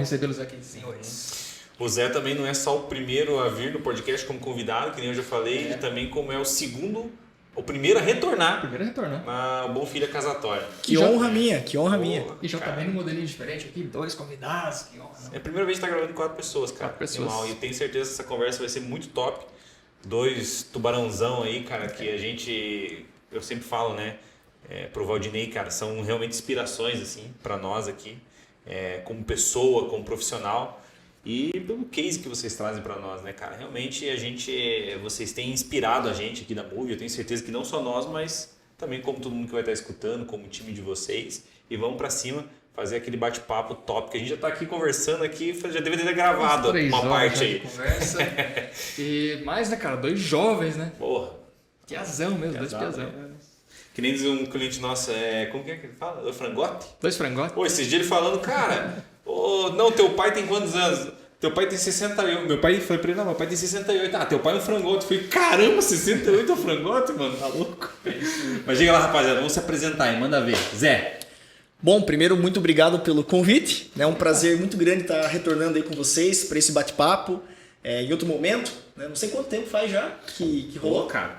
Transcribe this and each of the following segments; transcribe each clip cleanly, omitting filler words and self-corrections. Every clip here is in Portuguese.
recebê-los aqui, senhores. O Zé também não é só o primeiro a vir no podcast como convidado, que nem eu já falei, e também como é o primeiro a retornar. Na Bom Filha Casatória. Que honra minha, que honra minha. E já tá vendo um modelinho diferente aqui, 2 convidados, que honra. É a primeira vez que tá gravando 4 pessoas, cara. 4 pessoas. E tenho certeza que essa conversa vai ser muito top. 2 tubarãozão aí, cara, que eu sempre falo, né, pro Valdinei, cara, são realmente inspirações, assim, pra nós aqui, como pessoa, como profissional. E pelo case que vocês trazem para nós, né, cara? Realmente vocês têm inspirado a gente aqui da Move. Eu tenho certeza que não só nós, mas também como todo mundo que vai estar escutando, como o time de vocês. E vamos para cima fazer aquele bate-papo top, que a gente já está aqui conversando aqui, já deveria ter gravado uma parte aí. Conversa. E mais, né, cara? 2 jovens, né? Porra. Piazão mesmo, 2 piazão. Que nem diz um cliente nosso, como que é que ele fala? O frangote? 2 frangotes. Pô, esses dias ele falando, cara, não, teu pai tem quantos anos? Teu pai tem 68. Meu pai foi pra ele, não, meu pai tem 68. Ah, teu pai é um frangote. Eu falei, caramba, 68 é um frangote, mano, tá louco? Mas diga lá, rapaziada, vamos se apresentar aí, manda ver. Zé. Bom, primeiro, muito obrigado pelo convite. É um prazer muito grande estar retornando aí com vocês para esse bate-papo. Em outro momento, né? Não sei quanto tempo faz já que rolou. Pô, cara,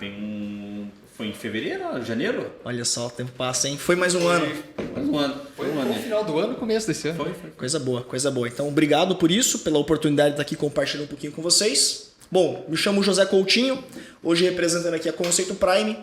foi em fevereiro, janeiro? Olha só, o tempo passa, hein? Foi mais um ano. Mais um ano. Foi no final do ano, começo desse ano. Foi. Coisa boa, coisa boa. Então, obrigado por isso, pela oportunidade de estar aqui compartilhando um pouquinho com vocês. Bom, me chamo José Coutinho, hoje representando aqui a Conceito Prime.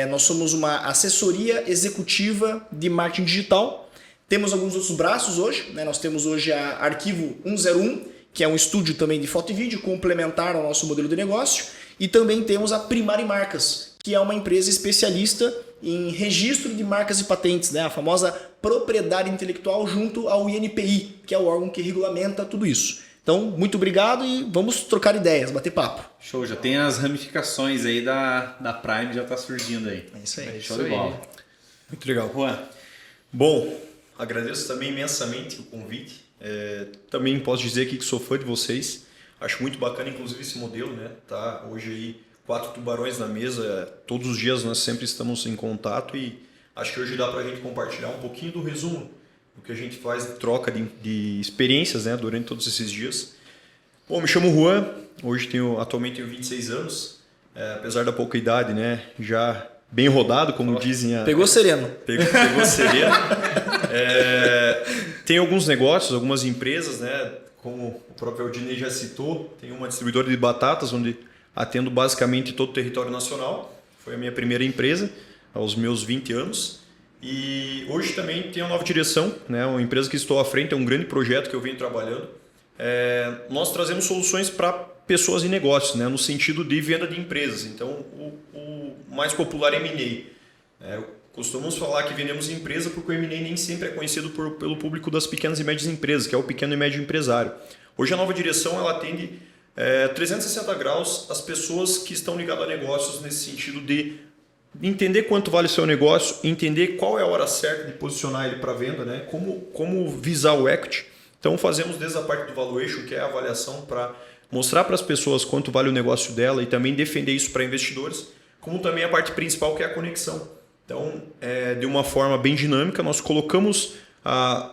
Nós somos uma assessoria executiva de marketing digital. Temos alguns outros braços hoje, né? Nós temos hoje a Arquivo 101, que é um estúdio também de foto e vídeo, complementar ao nosso modelo de negócio. E também temos a Primari Marcas, que é uma empresa especialista em registro de marcas e patentes, né? A famosa propriedade intelectual junto ao INPI, que é o órgão que regulamenta tudo isso. Então, muito obrigado e vamos trocar ideias, bater papo. Show, já tem as ramificações aí da Prime, já tá surgindo aí. É isso aí. Show de bola. Muito legal. Juan, bom, agradeço também imensamente o convite. Também posso dizer aqui que sou fã de vocês. Acho muito bacana, inclusive, esse modelo, né? Tá hoje aí 4 tubarões na mesa, todos os dias nós sempre estamos em contato e acho que hoje dá para a gente compartilhar um pouquinho do resumo do que a gente faz de troca de experiências, né, durante todos esses dias. Bom, me chamo Juan, hoje atualmente tenho 26 anos, apesar da pouca idade, né, já bem rodado, como dizem. Pegou sereno. Pegou sereno. Tem alguns negócios, algumas empresas, né, como o próprio Aldinei já citou, tem uma distribuidora de batatas onde atendo basicamente todo o território nacional. Foi a minha primeira empresa, aos meus 20 anos. E hoje também tenho uma nova direção, né? Uma empresa que estou à frente, é um grande projeto que eu venho trabalhando. Nós trazemos soluções para pessoas e negócios, né? No sentido de venda de empresas. Então, o mais popular é M&A. Costumamos falar que vendemos empresa porque o M&A nem sempre é conhecido pelo público das pequenas e médias empresas, que é o pequeno e médio empresário. Hoje a nova direção ela atende 360 graus as pessoas que estão ligadas a negócios nesse sentido de entender quanto vale o seu negócio, entender qual é a hora certa de posicionar ele para venda, né? Como visar o equity. Então fazemos desde a parte do valuation, que é a avaliação para mostrar para as pessoas quanto vale o negócio dela e também defender isso para investidores, como também a parte principal que é a conexão. Então, de uma forma bem dinâmica, nós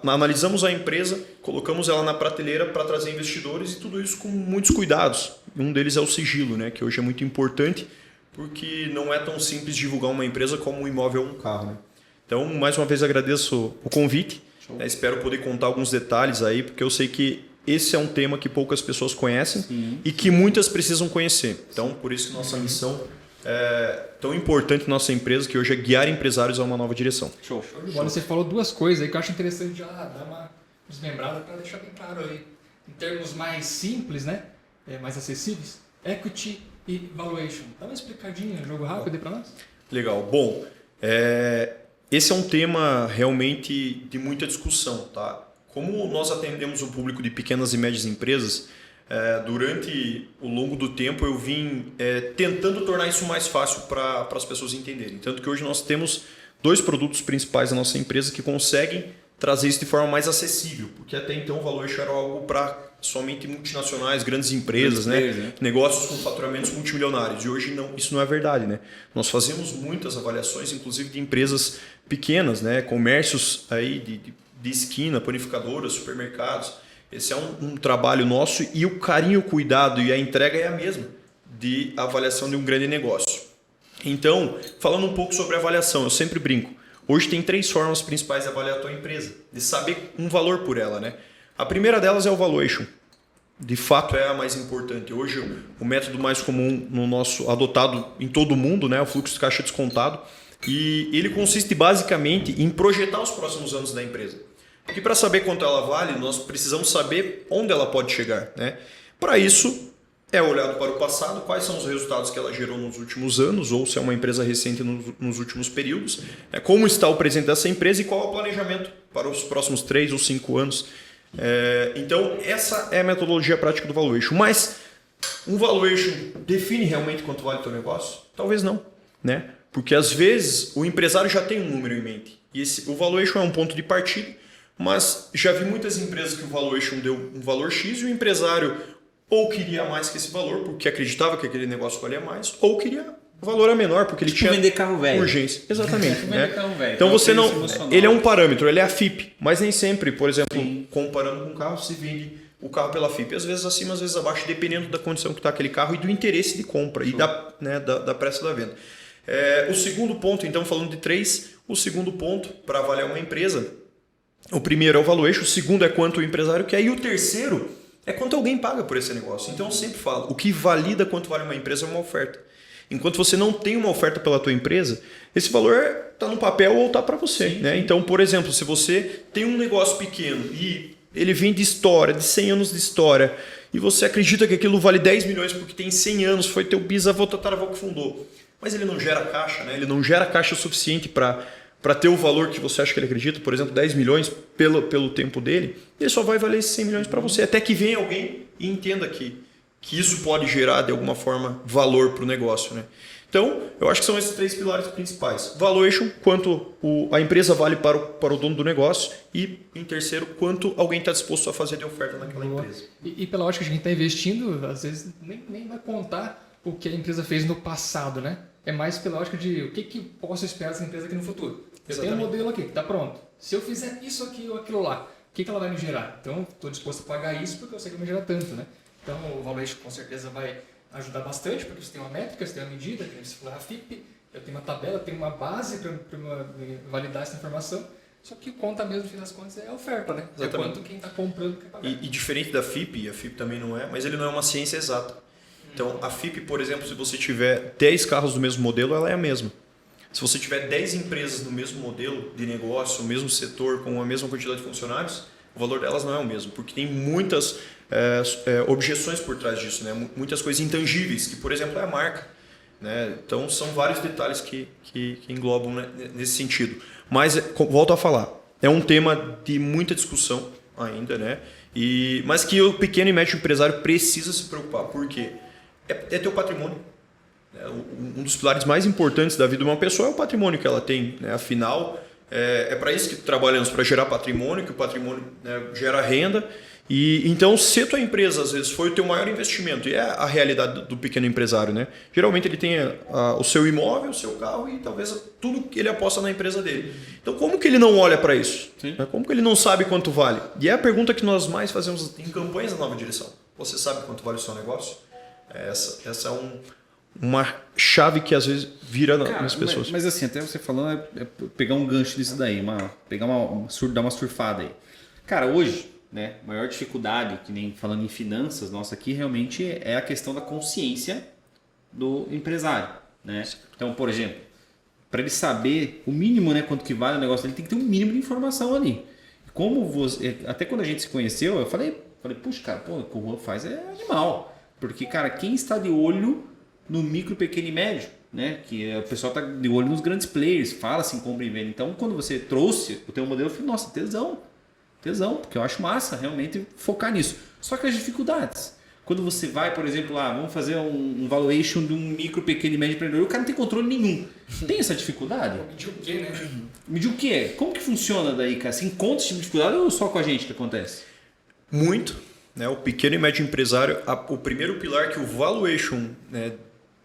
analisamos a empresa, colocamos ela na prateleira para trazer investidores e tudo isso com muitos cuidados. Um deles é o sigilo, né? Que hoje é muito importante porque não é tão simples divulgar uma empresa como um imóvel ou um carro. Né? Então, mais uma vez agradeço o convite. Espero poder contar alguns detalhes aí, porque eu sei que esse é um tema que poucas pessoas conhecem e que muitas precisam conhecer. Então, por isso nossa missão é tão importante na nossa empresa, que hoje é guiar empresários a uma nova direção. Show de bola. Você falou 2 coisas aí que eu acho interessante já dar uma desmembrada para deixar bem claro aí. Em termos mais simples, né? Mais acessíveis, equity e valuation. Dá uma explicadinha, jogo rápido aí para nós? Legal. Bom, esse é um tema realmente de muita discussão, tá? Como nós atendemos o público de pequenas e médias empresas, durante o longo do tempo eu vim tentando tornar isso mais fácil para as pessoas entenderem. Tanto que hoje nós temos 2 produtos principais da nossa empresa que conseguem trazer isso de forma mais acessível, porque até então o valuation era algo para somente multinacionais, grandes empresas, né? Negócios com faturamentos multimilionários. E hoje isso não é verdade, né? Nós fazemos muitas avaliações, inclusive de empresas pequenas, né? Comércios aí de esquina, panificadoras, supermercados. Esse é um trabalho nosso e o carinho, o cuidado e a entrega é a mesma de avaliação de um grande negócio. Então, falando um pouco sobre avaliação, eu sempre brinco. Hoje tem 3 formas principais de avaliar a tua empresa, de saber um valor por ela, né? A primeira delas é o valuation. De fato é a mais importante. Hoje o método mais comum no nosso adotado em todo o mundo, né, o fluxo de caixa descontado, e ele consiste basicamente em projetar os próximos anos da empresa. Porque para saber quanto ela vale, nós precisamos saber onde ela pode chegar, né? Para isso é olhado para o passado, quais são os resultados que ela gerou nos últimos anos, ou se é uma empresa recente nos últimos períodos, como está o presente dessa empresa e qual é o planejamento para os próximos 3 ou 5 anos. Então, essa é a metodologia prática do valuation. Mas um valuation define realmente quanto vale o teu negócio? Talvez não, né? Porque às vezes o empresário já tem um número em mente. E o valuation é um ponto de partida, mas já vi muitas empresas que o valuation deu um valor X e o empresário ou queria mais que esse valor, porque acreditava que aquele negócio valia mais, ou queria valor a menor, porque ele tinha vender carro velho. Urgência. Exatamente. Vender carro velho. Então você não. Emocional. Ele é um parâmetro, ele é a FIP, mas nem sempre, por exemplo, comparando com o carro, se vende o carro pela FIP. Às vezes acima, às vezes abaixo, dependendo da condição que está aquele carro e do interesse de compra e da pressa da venda. O segundo ponto, então, falando de 3, o segundo ponto para avaliar uma empresa, o primeiro é o valuation, o segundo é quanto o empresário quer e o terceiro é quanto alguém paga por esse negócio. Então eu sempre falo, o que valida quanto vale uma empresa é uma oferta. Enquanto você não tem uma oferta pela tua empresa, esse valor está no papel ou está para você. Sim, né? Então, por exemplo, se você tem um negócio pequeno e ele vem de história, de 100 anos de história, e você acredita que aquilo vale 10 milhões porque tem 100 anos, foi teu bisavô, tataravô que fundou, mas ele não gera caixa, né? Ele não gera caixa suficiente para ter o valor que você acha que ele acredita, por exemplo, 10 milhões pelo tempo dele, ele só vai valer esses 100 milhões para você, até que venha alguém e entenda que isso pode gerar, de alguma forma, valor para o negócio. Né? Então, eu acho que são esses 3 pilares principais. Valuation, quanto a empresa vale para o dono do negócio e, em terceiro, quanto alguém está disposto a fazer de oferta naquela empresa. E pela ótica que a gente está investindo, às vezes nem vai contar o que a empresa fez no passado, né? É mais pela ótica de o que posso esperar dessa empresa aqui no futuro. Eu tenho um modelo aqui que está pronto. Se eu fizer isso aqui ou aquilo lá, o que ela vai me gerar? Então, estou disposto a pagar isso porque eu sei que vai me gerar tanto, né? Então, o valuation com certeza vai ajudar bastante, porque você tem uma métrica, você tem uma medida, que você falar a FIP, eu tenho uma tabela, eu tenho uma base para validar essa informação. Só que conta mesmo, no fim das contas, é a oferta, né? Exatamente. É quanto quem está comprando quer pagar. E diferente da FIP, a FIP também não é, mas ele não é uma ciência exata. Então, a FIP, por exemplo, se você tiver 10 carros do mesmo modelo, ela é a mesma. Se você tiver 10 empresas no mesmo modelo de negócio, o mesmo setor, com a mesma quantidade de funcionários, o valor delas não é o mesmo, porque tem muitas objeções por trás disso, né? Muitas coisas intangíveis, que, por exemplo, é a marca. Né? Então, são vários detalhes que englobam, né, nesse sentido. Mas, volto a falar, é um tema de muita discussão ainda, né? Mas que o pequeno e médio empresário precisa se preocupar. Por quê? É teu patrimônio. Um dos pilares mais importantes da vida de uma pessoa é o patrimônio que ela tem. Né? Afinal, é para isso que trabalhamos, para gerar patrimônio, que o patrimônio, né, gera renda. E então, se a tua empresa, às vezes, foi o teu maior investimento, e é a realidade do pequeno empresário, né? Geralmente ele tem o seu imóvel, o seu carro e talvez tudo que ele aposta na empresa dele. Então, como que ele não olha para isso? Né? Como que ele não sabe quanto vale? E é a pergunta que nós mais fazemos em campanhas da Nova Direção. Você sabe quanto vale o seu negócio? Essa é uma chave que às vezes vira nas pessoas. Mas assim, até você falando, é pegar um gancho disso daí, dar uma surfada aí. Cara, hoje, né, a maior dificuldade, que nem falando em finanças, nossa, aqui realmente é a questão da consciência do empresário. Né? Então, por exemplo, para ele saber o mínimo, né, quanto que vale o negócio, ele tem que ter um mínimo de informação ali. Como você, até quando a gente se conheceu, eu falei, puxa, cara, o que o Juan faz é animal. Porque, cara, quem está de olho no micro, pequeno e médio, né? Que o pessoal está de olho nos grandes players, fala assim, compra e venda. Então, quando você trouxe o teu modelo, eu falei, nossa, tesão, porque eu acho massa realmente focar nisso. Só que as dificuldades. Quando você vai, por exemplo, vamos fazer um valuation de um micro, pequeno e médio empreendedor, o cara não tem controle nenhum. Tem essa dificuldade? Medir o quê, né? Medir o quê? Como que funciona daí, cara? Você encontra esse tipo de dificuldade ou só com a gente que acontece? Muito. Né? O pequeno e médio empresário, o primeiro pilar que o valuation, né,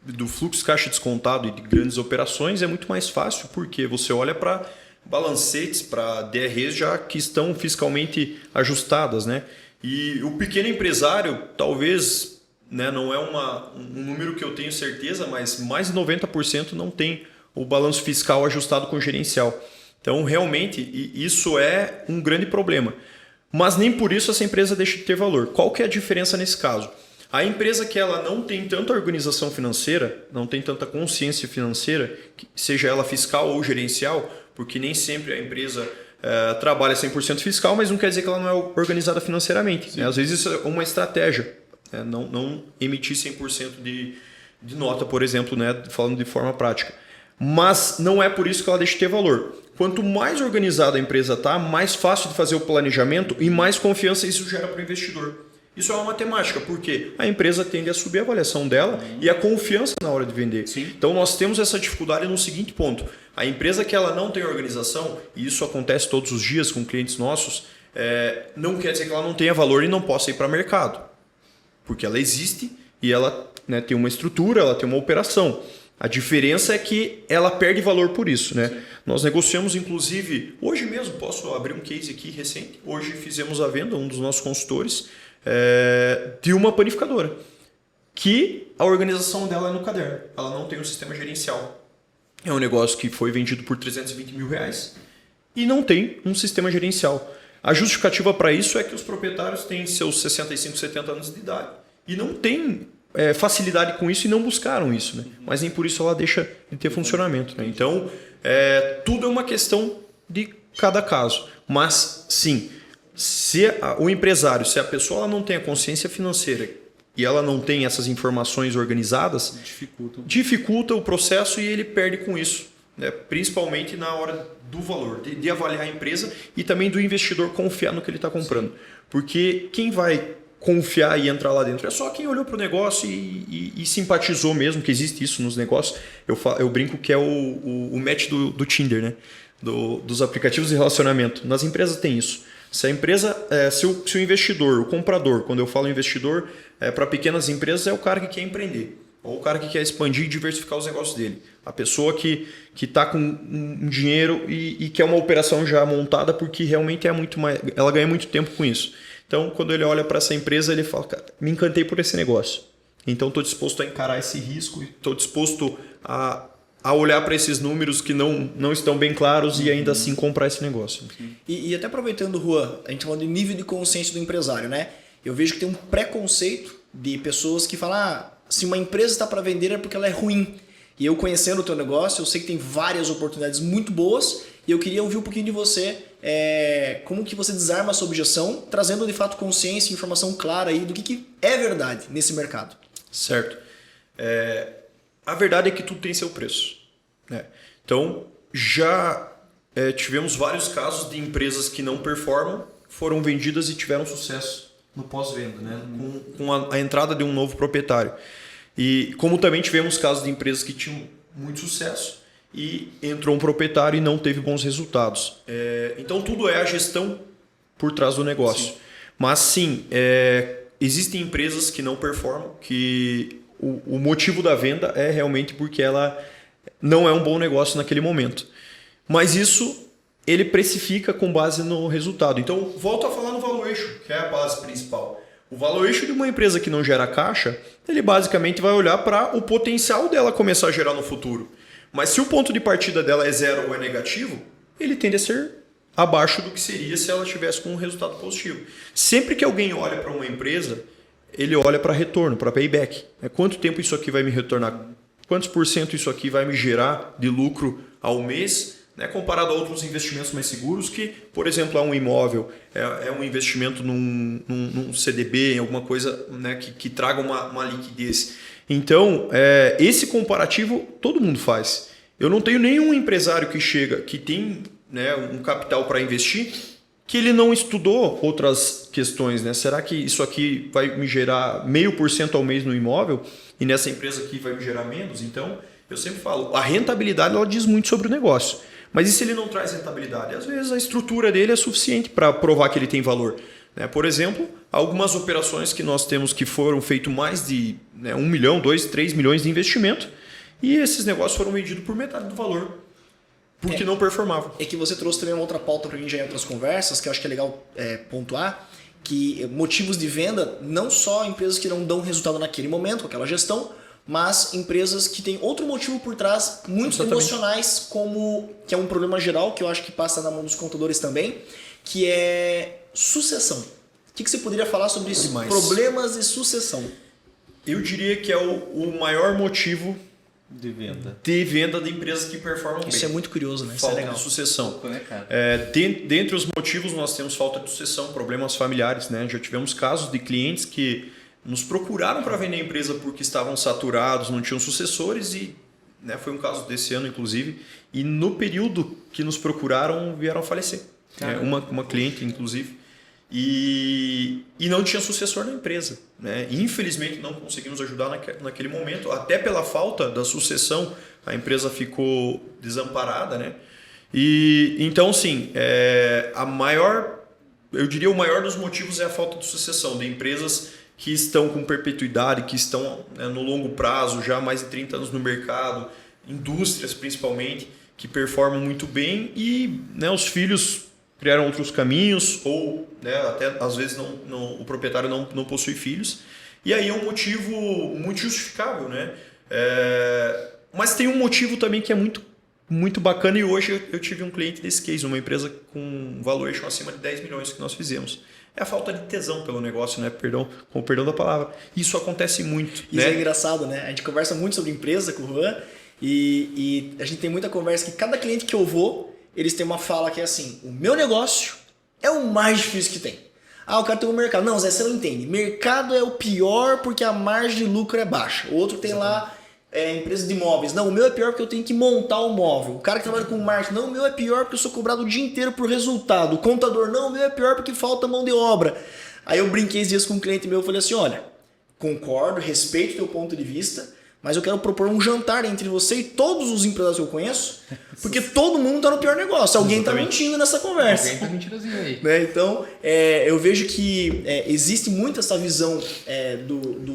do fluxo caixa descontado e de grandes operações é muito mais fácil, porque você olha para balancetes, para DREs já que estão fiscalmente ajustadas, né? E o pequeno empresário, talvez, né, não é um número que eu tenho certeza, mas mais de 90% não tem o balanço fiscal ajustado com o gerencial. Então, realmente, isso é um grande problema. Mas nem por isso essa empresa deixa de ter valor. Qual que é a diferença nesse caso? A empresa que ela não tem tanta organização financeira, não tem tanta consciência financeira, seja ela fiscal ou gerencial, porque nem sempre a empresa trabalha 100% fiscal, mas não quer dizer que ela não é organizada financeiramente. Às vezes isso é uma estratégia, não emitir 100% de nota, por exemplo, né, falando de forma prática. Mas não é por isso que ela deixa de ter valor. Quanto mais organizada a empresa está, mais fácil de fazer o planejamento e mais confiança isso gera para o investidor. Isso é uma matemática, porque a empresa tende a subir a avaliação dela e a confiança na hora de vender. Sim. Então nós temos essa dificuldade no seguinte ponto. A empresa que ela não tem organização, e isso acontece todos os dias com clientes nossos, não quer dizer que ela não tenha valor e não possa ir para o mercado. Porque ela existe e ela, né, tem uma estrutura, ela tem uma operação. A diferença é que ela perde valor por isso, né? Nós negociamos, inclusive, hoje mesmo, posso abrir um case aqui recente. Hoje fizemos a venda, um dos nossos consultores, de uma panificadora, que a organização dela é no caderno. Ela não tem um sistema gerencial. É um negócio que foi vendido por R$320 mil e não tem um sistema gerencial. A justificativa para isso é que os proprietários têm seus 65, 70 anos de idade e não têm facilidade com isso e não buscaram isso, né? Mas nem por isso ela deixa de ter funcionamento, né? Então, tudo é uma questão de cada caso. Mas, sim, se o empresário, se a pessoa ela não tem a consciência financeira e ela não tem essas informações organizadas, dificulta o processo e ele perde com isso, né? Principalmente na hora do valor, de avaliar a empresa e também do investidor confiar no que ele está comprando. Porque quem vai confiar e entrar lá dentro é só quem olhou para o negócio e simpatizou mesmo, que existe isso nos negócios. Eu brinco que é o match do Tinder, né? Dos aplicativos de relacionamento. Nas empresas tem isso. Se a empresa, se o investidor, o comprador, quando eu falo investidor, para pequenas empresas é o cara que quer empreender, ou o cara que quer expandir e diversificar os negócios dele. A pessoa que está com um dinheiro e quer uma operação já montada porque realmente ela ganha muito tempo com isso. Então, quando ele olha para essa empresa, ele fala, cara, me encantei por esse negócio. Então, estou disposto a encarar esse risco, estou disposto a olhar para esses números que não estão bem claros e ainda assim comprar esse negócio. E até aproveitando, Juan, a gente falando de nível de consciência do empresário, né? Eu vejo que tem um preconceito de pessoas que falam, se uma empresa está para vender é porque ela é ruim. E eu conhecendo o teu negócio, eu sei que tem várias oportunidades muito boas e eu queria ouvir um pouquinho de você, como que você desarma essa objeção, trazendo de fato consciência e informação clara aí do que é verdade nesse mercado. Certo. A verdade é que tudo tem seu preço, né? Então, já tivemos vários casos de empresas que não performam, foram vendidas e tiveram sucesso no pós-venda, né? Com a entrada de um novo proprietário. E como também tivemos casos de empresas que tinham muito sucesso e entrou um proprietário e não teve bons resultados. Então tudo é a gestão por trás do negócio. Sim. Mas sim, existem empresas que não performam, que o motivo da venda é realmente porque ela não é um bom negócio naquele momento. Mas isso ele precifica com base no resultado. Então volto a falar no valuation, que é a base principal. O valuation de uma empresa que não gera caixa, ele basicamente vai olhar para o potencial dela começar a gerar no futuro. Mas se o ponto de partida dela é zero ou é negativo, ele tende a ser abaixo do que seria se ela tivesse com um resultado positivo. Sempre que alguém olha para uma empresa, ele olha para retorno, para payback. Quanto tempo isso aqui vai me retornar? Quantos por cento isso aqui vai me gerar de lucro ao mês? Né, comparado a outros investimentos mais seguros que, por exemplo, um imóvel, é um investimento num CDB, em alguma coisa, né, que traga uma liquidez. Então, esse comparativo todo mundo faz. Eu não tenho nenhum empresário que chega, que tem, né, um capital para investir, que ele não estudou outras questões. Né? Será que isso aqui vai me gerar 0,5% ao mês no imóvel e nessa empresa aqui vai me gerar menos? Então, eu sempre falo, a rentabilidade ela diz muito sobre o negócio. Mas e se ele não traz rentabilidade? Às vezes a estrutura dele é suficiente para provar que ele tem valor. Por exemplo, algumas operações que nós temos que foram feitas mais de 1 milhão, 2, 3 milhões de investimento e esses negócios foram vendidos por metade do valor, porque não performavam. É que você trouxe também uma outra pauta para mim já em outras conversas, que eu acho que é legal pontuar, que motivos de venda, não só empresas que não dão resultado naquele momento, com aquela gestão, mas empresas que têm outro motivo por trás, muito emocionais, como que é um problema geral, que eu acho que passa na mão dos contadores também, que é sucessão. O que você poderia falar sobre isso? Problemas de sucessão. Eu diria que é o maior motivo De venda. de empresas que performam bem. Isso é muito curioso, né? Isso Falta é legal. de sucessão. Né, cara? Dentre os motivos, nós temos falta de sucessão, problemas familiares. Né? Já tivemos casos de clientes que nos procuraram para vender a empresa porque estavam saturados, não tinham sucessores e, né, foi um caso desse ano, inclusive, e no período que nos procuraram vieram a falecer. Uma cliente, inclusive, e não tinha sucessor na empresa. Né? E, infelizmente, não conseguimos ajudar naquele momento, até pela falta da sucessão, a empresa ficou desamparada. Né? E então, sim, eu diria o maior dos motivos é a falta de sucessão de empresas que estão com perpetuidade, que estão, né, no longo prazo, já há mais de 30 anos no mercado, indústrias principalmente, que performam muito bem e, né, os filhos criaram outros caminhos ou, né, até às vezes o proprietário não possui filhos. E aí é um motivo muito justificável. Né? Mas tem um motivo também que é muito bacana e hoje eu tive um cliente desse case, uma empresa com valuation acima de 10 milhões que nós fizemos. É a falta de tesão pelo negócio, né? Com o perdão da palavra. Isso acontece muito. Isso né? é engraçado, né? A gente conversa muito sobre empresa com o Juan e a gente tem muita conversa que cada cliente que eu vou, eles têm uma fala que é assim, o meu negócio é o mais difícil que tem. Ah, o cara tem um mercado. Não, Zé, você não entende. Mercado é o pior porque a margem de lucro é baixa. O outro tem lá empresa de imóveis. Não, o meu é pior porque eu tenho que montar o móvel. O cara que trabalha com marketing. Não, o meu é pior porque eu sou cobrado o dia inteiro por resultado. O contador. Não, o meu é pior porque falta mão de obra. Aí eu brinquei esses dias com um cliente meu e falei assim, olha, concordo, respeito o teu ponto de vista, mas eu quero propor um jantar entre você e todos os empresários que eu conheço, porque todo mundo está no pior negócio. Alguém está mentindo nessa conversa. Alguém tá mentirazinho aí. Né? Então, eu vejo que existe muito essa visão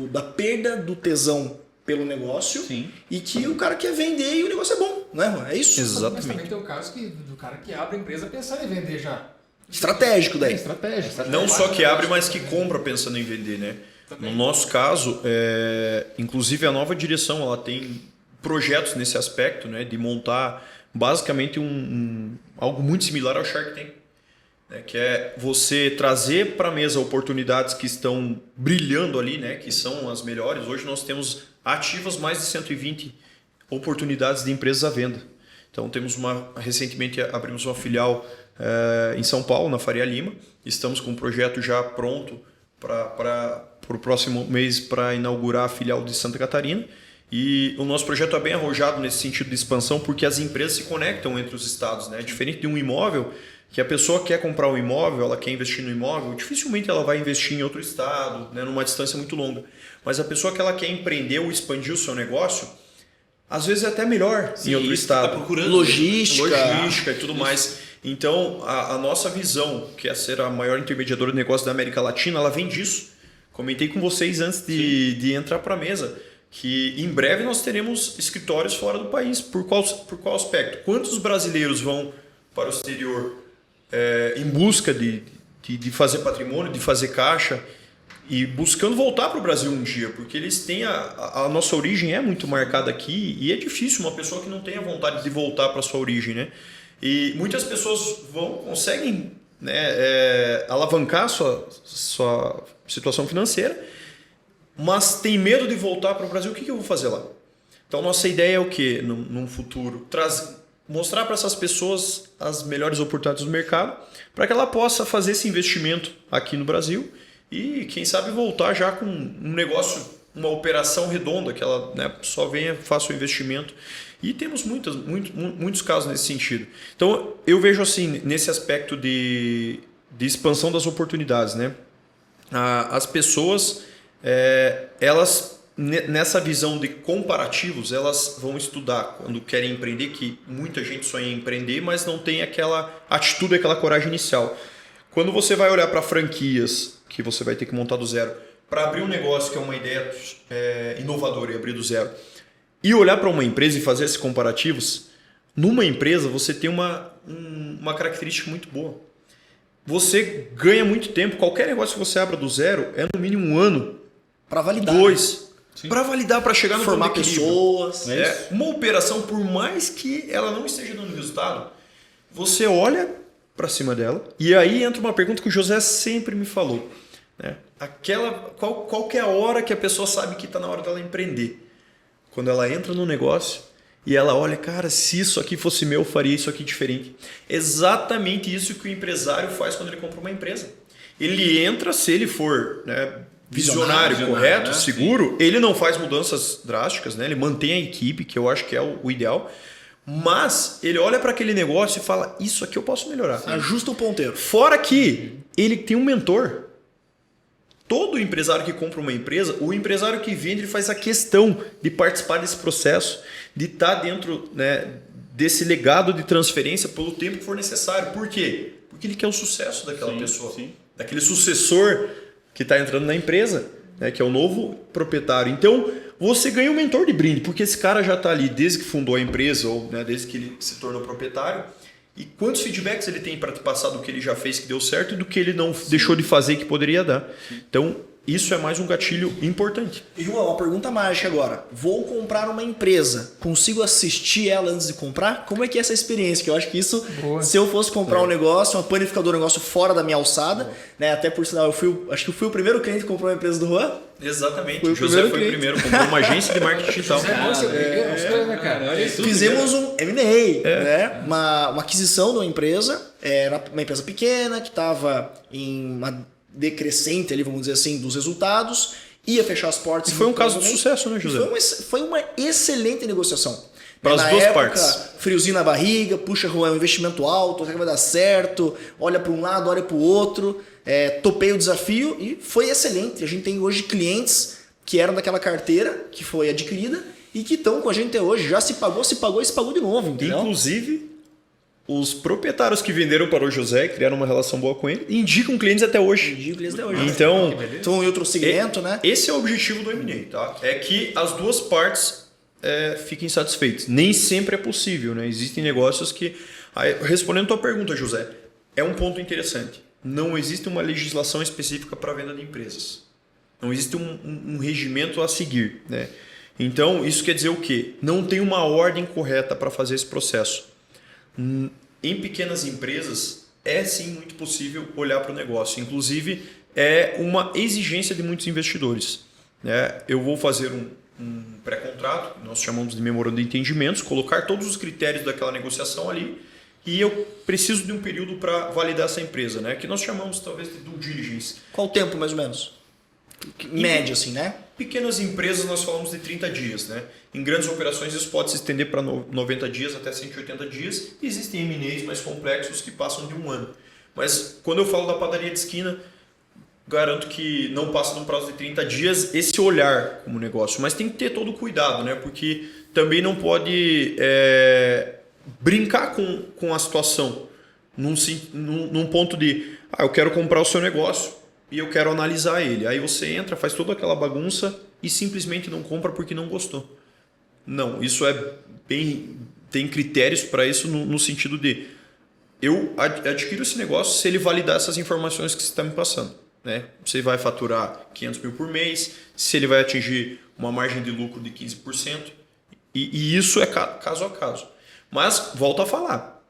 da perda do tesão pelo negócio. Sim. E que o cara quer vender e o negócio é bom, não é, Juan? É isso? Mas também tem o caso do cara que abre a empresa pensando em vender já. Estratégico daí. Estratégia. Não só que abre, mas que compra pensando em vender. Né? No nosso caso, inclusive a nova direção ela tem projetos nesse aspecto, né, de montar basicamente algo muito similar ao Shark Tank. Que é você trazer para a mesa oportunidades que estão brilhando ali, né, que são as melhores. Hoje nós temos ativas mais de 120 oportunidades de empresas à venda. Então recentemente abrimos uma filial em São Paulo, na Faria Lima. Estamos com um projeto já pronto para o próximo mês para inaugurar a filial de Santa Catarina. E o nosso projeto é bem arrojado nesse sentido de expansão porque as empresas se conectam entre os estados. Né? Diferente de um imóvel, que a pessoa quer comprar um imóvel, ela quer investir no imóvel, dificilmente ela vai investir em outro estado, né, numa distância muito longa. Mas a pessoa que ela quer empreender ou expandir o seu negócio, às vezes é até melhor em outro estado. Tá procurando Logística E tudo mais. Então, a nossa visão, que é ser a maior intermediadora de negócio da América Latina, ela vem disso. Comentei com vocês antes de entrar para a mesa, que em breve nós teremos escritórios fora do país. Por qual aspecto? Quantos brasileiros vão para o exterior em busca de fazer patrimônio, de fazer caixa e buscando voltar para o Brasil um dia, porque eles têm a nossa origem é muito marcada aqui e é difícil uma pessoa que não tenha vontade de voltar para a sua origem, né? E muitas pessoas conseguem, né, alavancar sua situação financeira, mas tem medo de voltar para o Brasil. O que eu vou fazer lá? Então nossa ideia é o quê? Num futuro mostrar para essas pessoas as melhores oportunidades do mercado para que ela possa fazer esse investimento aqui no Brasil e, quem sabe, voltar já com um negócio, uma operação redonda, que ela, né, só venha, faça o investimento. E temos muitos casos nesse sentido. Então, eu vejo assim, nesse aspecto de expansão das oportunidades. Né? As pessoas, elas... Nessa visão de comparativos, elas vão estudar quando querem empreender, que muita gente sonha em empreender, mas não tem aquela atitude, aquela coragem inicial. Quando você vai olhar para franquias, que você vai ter que montar do zero, para abrir um negócio que é uma ideia inovadora e abrir do zero, e olhar para uma empresa e fazer esses comparativos, numa empresa você tem uma característica muito boa. você ganha muito tempo. Qualquer negócio que você abra do zero é no mínimo 1 ano, Para validar. 2. Para validar, para chegar no Formar ponto de equilíbrio. pessoas. Uma operação, por mais que ela não esteja dando resultado, você olha para cima dela e aí entra uma pergunta que o José sempre me falou. Né? Qual que é a hora que a pessoa sabe que está na hora dela empreender? Quando ela entra no negócio e ela olha, cara, se isso aqui fosse meu, eu faria isso aqui diferente. Exatamente isso que o empresário faz quando ele compra uma empresa. Ele entra, se ele for, né, visionário, correto, né? seguro, ele não faz mudanças drásticas, né? Ele mantém a equipe, que eu acho que é o ideal, mas ele olha para aquele negócio e fala, isso aqui eu posso melhorar. Ajusta o ponteiro. Fora que ele tem um mentor. Todo empresário que compra uma empresa, o empresário que vende, ele faz a questão de participar desse processo, de estar dentro, né, desse legado de transferência pelo tempo que for necessário. Por quê? Porque ele quer o sucesso daquela pessoa, daquele sucessor que está entrando na empresa, né, que é o novo proprietário. Então, você ganha um mentor de brinde, porque esse cara já está ali desde que fundou a empresa ou, né, desde que ele se tornou proprietário. E quantos feedbacks ele tem para te passar do que ele já fez que deu certo e do que ele não deixou de fazer que poderia dar. Então, isso é mais um gatilho importante. João, uma pergunta mágica agora. Vou comprar uma empresa. Consigo assistir ela antes de comprar? Como é que é essa experiência? Que eu acho que isso, se eu fosse comprar um negócio, uma panificadora, um negócio fora da minha alçada, né? Até por sinal, acho que eu fui o primeiro cliente que comprou uma empresa do Juan. Exatamente. Foi o José foi o primeiro primeiro, comprou uma agência de marketing digital. Fizemos um M&A, né? Uma aquisição de uma empresa, era uma empresa pequena que estava em uma decrescente ali, vamos dizer assim, dos resultados, ia fechar as portas. E foi um caso de sucesso, né, José? Foi uma excelente negociação. Para as duas partes. Friozinho na barriga, puxa, Juan, é um investimento alto, será que vai dar certo? Olha para um lado, olha para o outro. Topei o desafio e foi excelente. A gente tem hoje clientes que eram daquela carteira que foi adquirida e que estão com a gente até hoje. Já se pagou e se pagou de novo, entendeu? Inclusive, os proprietários que venderam para o José, criaram uma relação boa com ele, indicam clientes até hoje. Então, estão em outro segmento, né? Esse é o objetivo do M&A, tá? É que as duas partes fiquem satisfeitas. Nem sempre é possível, né? Existem negócios que... Aí, respondendo a tua pergunta, José, é um ponto interessante. Não existe uma legislação específica para a venda de empresas. Não existe um regimento a seguir, né? Então, isso quer dizer o quê? Não tem uma ordem correta para fazer esse processo. Em pequenas empresas, é sim muito possível olhar para o negócio. Inclusive, é uma exigência de muitos investidores, né? Eu vou fazer um pré-contrato, nós chamamos de memorando de entendimentos, colocar todos os critérios daquela negociação ali e eu preciso de um período para validar essa empresa, né? Que nós chamamos talvez de due diligence. Qual o tempo, mais ou menos? Média, assim, né? Pequenas empresas nós falamos de 30 dias, né? Em grandes operações isso pode se estender para 90 dias até 180 dias. E existem M&As mais complexos que passam de 1 ano. Mas quando eu falo da padaria de esquina, garanto que não passa de um prazo de 30 dias esse olhar como negócio. Mas tem que ter todo o cuidado, né? Porque também não pode brincar com a situação num ponto de eu quero comprar o seu negócio e eu quero analisar ele. Aí você entra, faz toda aquela bagunça e simplesmente não compra porque não gostou. Não, isso tem critérios para isso no sentido de eu adquiro esse negócio se ele validar essas informações que você está me passando, né? Você vai faturar 500 mil por mês, se ele vai atingir uma margem de lucro de 15%, e isso é caso a caso. Mas, volto a falar,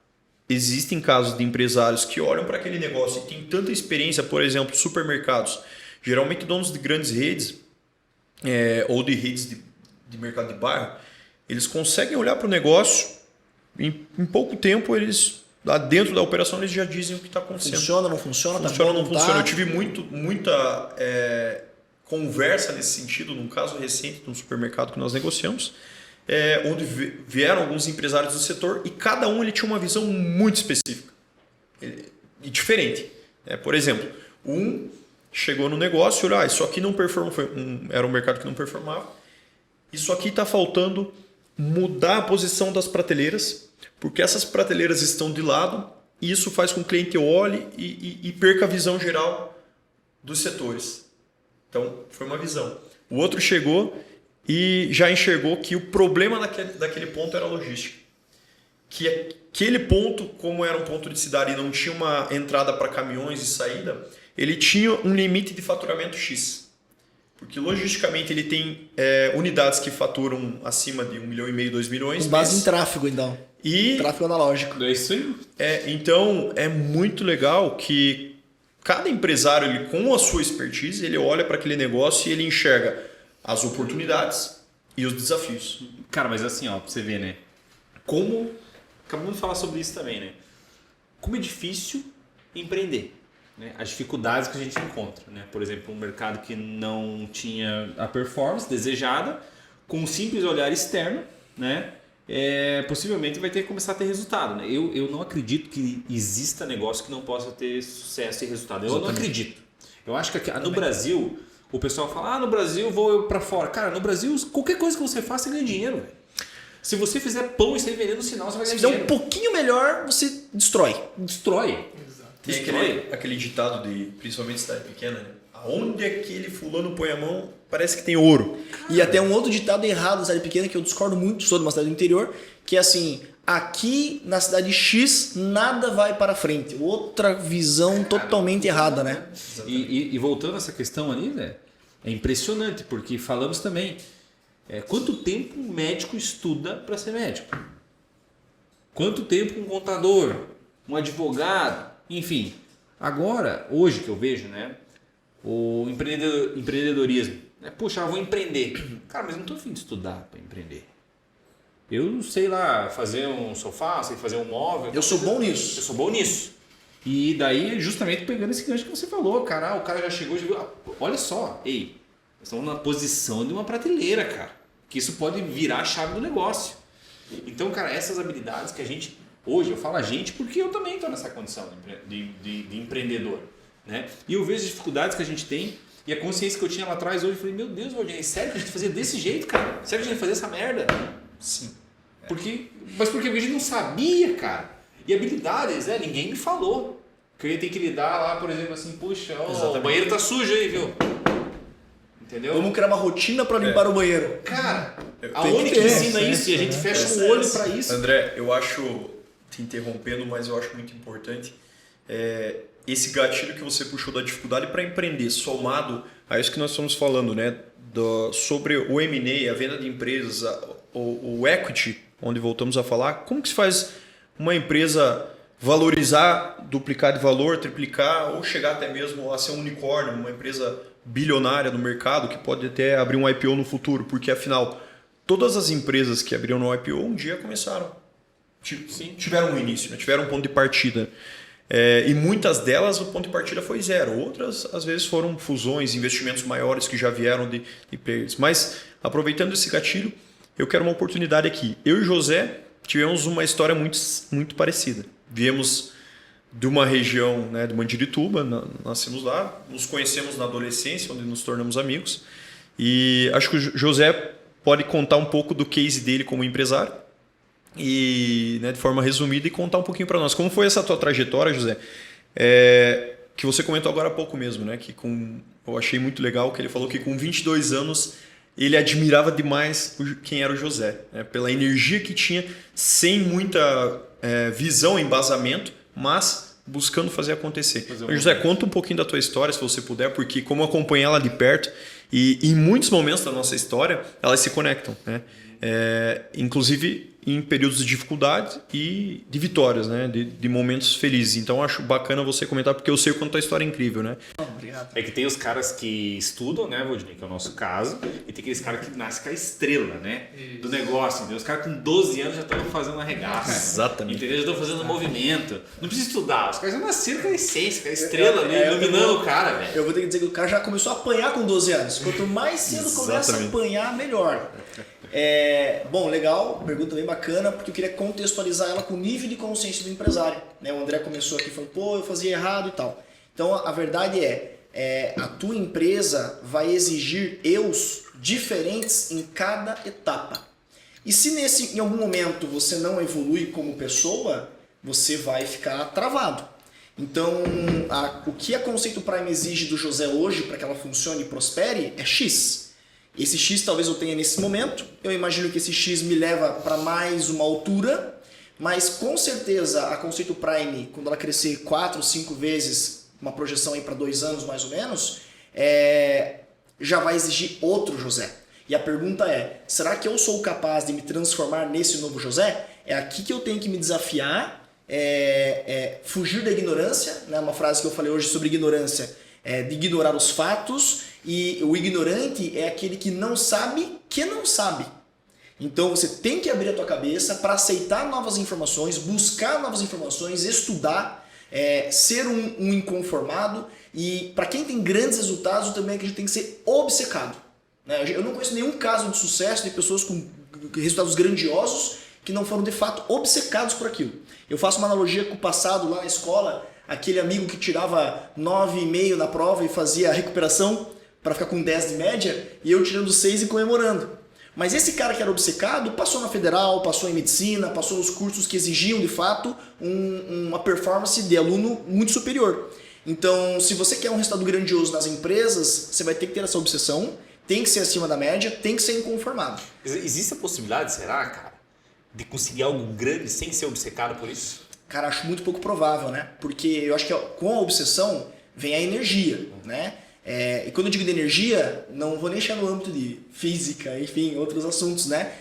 existem casos de empresários que olham para aquele negócio e têm tanta experiência, por exemplo, supermercados, geralmente donos de grandes redes ou de redes de mercado de bairro, eles conseguem olhar para o negócio, em pouco tempo eles, lá dentro da operação, eles já dizem o que está acontecendo. Funciona, não funciona? Funciona, não funciona. Eu tive muita conversa nesse sentido, num caso recente de um supermercado que nós negociamos, onde vieram alguns empresários do setor e cada um ele tinha uma visão muito específica e diferente. Por exemplo, um chegou no negócio e olhou, isso aqui não performa, era um mercado que não performava, isso aqui está faltando mudar a posição das prateleiras, porque essas prateleiras estão de lado e isso faz com que o cliente olhe e perca a visão geral dos setores. Então, foi uma visão. O outro chegou e já enxergou que o problema daquele ponto era a logística. que aquele ponto, como era um ponto de cidade e não tinha uma entrada para caminhões e saída, ele tinha um limite de faturamento X. Porque logisticamente ele tem unidades que faturam acima de 1,5 milhão, 2 milhões. Com base em tráfego, então. E Tráfego analógico. É isso aí. então é muito legal que cada empresário, ele, com a sua expertise, ele olha para aquele negócio e ele enxerga as oportunidades e os desafios. Cara, mas assim, ó, pra você ver, né? Como. Acabamos de falar sobre isso também, né? Como é difícil empreender. Né? As dificuldades que a gente encontra. Né? Por exemplo, um mercado que não tinha a performance desejada, com um simples olhar externo, né? Possivelmente vai ter que começar a ter resultado. Né? Eu não acredito que exista negócio que não possa ter sucesso e resultado. Eu não acredito. Eu acho que aqui, no Brasil, o pessoal fala, no Brasil vou para fora. Cara, no Brasil, qualquer coisa que você faça, você ganha dinheiro. Véio. Se você fizer pão e sair vendendo no sinal, você vai ganhar Se fizer dinheiro. um pouquinho melhor, você destrói. Destrói. Tem aquele ditado de, principalmente cidade pequena, né? Aonde aquele fulano põe a mão, parece que tem ouro. E até um outro ditado errado na cidade pequena, que eu discordo muito, sou de uma cidade do interior, que é assim, aqui na cidade X nada vai para frente. Outra visão totalmente errada, né? E voltando a essa questão ali, né? É impressionante, porque falamos também, quanto tempo um médico estuda para ser médico? Quanto tempo um contador, um advogado, enfim. Agora, hoje que eu vejo, né? O empreendedorismo. Puxa, eu vou empreender. Cara, mas eu não estou a fim de estudar para empreender. Eu sei lá fazer um sofá, sei fazer um móvel. Eu sou bom nisso. Eu sou bom nisso. E daí, justamente pegando esse gancho que você falou, cara, o cara já chegou e viu. Olha só, nós estamos na posição de uma prateleira, cara. Que isso pode virar a chave do negócio. Então, cara, essas habilidades que a gente. Hoje eu falo a gente porque eu também estou nessa condição de empreendedor. Né? E eu vejo as dificuldades que a gente tem e a consciência que eu tinha lá atrás hoje. Eu falei, meu Deus, Valdir, sério que a gente fazia desse jeito, cara? Sério que a gente fazia essa merda? Sim. Mas porque a gente não sabia, cara. E habilidades, ninguém me falou. Que eu ia ter que lidar lá, por exemplo, assim, puxa, o banheiro tá sujo aí, viu? Entendeu? Vamos criar uma rotina para limpar o banheiro. Cara, Tem aonde que ensina isso? E a gente fecha o olho para isso. André, eu acho, te interrompendo, mas eu acho muito importante, esse gatilho que você puxou da dificuldade para empreender, somado a isso que nós estamos falando, né? Sobre o M&A, a venda de empresas, o equity, onde voltamos a falar, como que se faz uma empresa valorizar, duplicar de valor, triplicar ou chegar até mesmo a ser um unicórnio, uma empresa bilionária no mercado que pode até abrir um IPO no futuro, porque afinal, todas as empresas que abriram no IPO um dia começaram, tiveram um início, né? Tiveram um ponto de partida. E muitas delas o ponto de partida foi zero. Outras, às vezes, foram fusões, investimentos maiores que já vieram de players. Mas, aproveitando esse gatilho, eu quero uma oportunidade aqui. Eu e José tivemos uma história muito, muito parecida. Viemos de uma região, né, de Mandirituba, nascemos lá, nos conhecemos na adolescência, onde nos tornamos amigos. E acho que o José pode contar um pouco do case dele como empresário. E, né, de forma resumida, e contar um pouquinho para nós. Como foi essa tua trajetória, José? Que você comentou agora há pouco mesmo, né? Que eu achei muito legal que ele falou que com 22 anos ele admirava demais quem era o José, né? Pela energia que tinha, sem muita visão, embasamento, mas buscando fazer acontecer. José, conta um pouquinho da tua história, se você puder, porque como eu acompanhei ela de perto, e em muitos momentos da nossa história, elas se conectam, né? Inclusive em períodos de dificuldade e de vitórias, né? De momentos felizes. Então acho bacana você comentar, porque eu sei o quanto a história é incrível, né? Obrigado. É que tem os caras que estudam, né, Valdinei, que é o nosso caso, e tem aqueles caras que nascem com a estrela, né? Do negócio, entendeu? Os caras com 12 anos já estão fazendo arregaço. Exatamente. Entendeu? Já estão fazendo movimento. Não precisa estudar, os caras já nasceram com a essência, com a estrela ali, iluminando o cara, velho. Eu vou ter que dizer que o cara já começou a apanhar com 12 anos. Quanto mais cedo começa a apanhar, melhor. Bom, legal, pergunta bem bacana, porque eu queria contextualizar ela com o nível de consciência do empresário, né? O André começou aqui falando, eu fazia errado e tal. Então a verdade a tua empresa vai exigir eus diferentes em cada etapa. E se em algum momento você não evolui como pessoa, você vai ficar travado. Então o que a Conceito Prime exige do José hoje para que ela funcione e prospere é X. Esse X talvez eu tenha nesse momento. Eu imagino que esse X me leva para mais uma altura. Mas com certeza a Conceito Prime, quando ela crescer 4, 5 vezes, uma projeção aí para 2 anos mais ou menos, já vai exigir outro José. E a pergunta é, será que eu sou capaz de me transformar nesse novo José? É aqui que eu tenho que me desafiar, fugir da ignorância, né? Uma frase que eu falei hoje sobre ignorância, de ignorar os fatos, e o ignorante é aquele que não sabe que não sabe. Então você tem que abrir a tua cabeça para aceitar novas informações, buscar novas informações, estudar, ser um inconformado, e para quem tem grandes resultados, eu também acredito que tem que ser obcecado. Eu não conheço nenhum caso de sucesso de pessoas com resultados grandiosos que não foram de fato obcecados por aquilo. Eu faço uma analogia com o passado lá na escola, aquele amigo que tirava 9,5 na prova e fazia a recuperação para ficar com 10 de média, e eu tirando 6 e comemorando. Mas esse cara que era obcecado passou na federal, passou em medicina, passou nos cursos que exigiam de fato uma performance de aluno muito superior. Então, se você quer um resultado grandioso nas empresas, você vai ter que ter essa obsessão, tem que ser acima da média, tem que ser inconformado. Existe a possibilidade, será, cara, de conseguir algo grande sem ser obcecado por isso? Cara, acho muito pouco provável, né? Porque eu acho que com a obsessão vem a energia, né? E quando eu digo de energia, não vou nem chegar no âmbito de física, enfim, outros assuntos, né?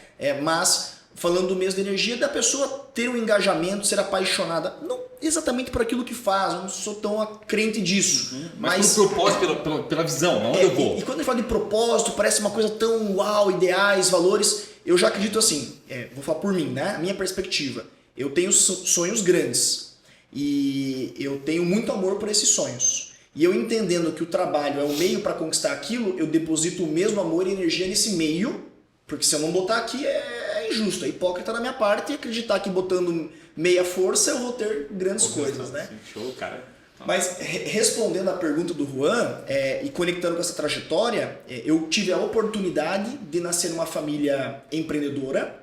Mas falando mesmo de energia, da pessoa ter um engajamento, ser apaixonada, não exatamente por aquilo que faz, eu não sou tão crente disso. Mas pelo propósito, pela visão, aonde eu vou. E quando eu falo de propósito, parece uma coisa tão uau, ideais, valores, eu já acredito assim, vou falar por mim, né? A minha perspectiva, eu tenho sonhos grandes e eu tenho muito amor por esses sonhos. E eu entendendo que o trabalho é o meio para conquistar aquilo, eu deposito o mesmo amor e energia nesse meio, porque se eu não botar aqui é injusto, é hipócrita da minha parte acreditar que botando meia força eu vou ter grandes coisas, né? Show, cara. Mas respondendo à pergunta do Juan e conectando com essa trajetória, eu tive a oportunidade de nascer numa família empreendedora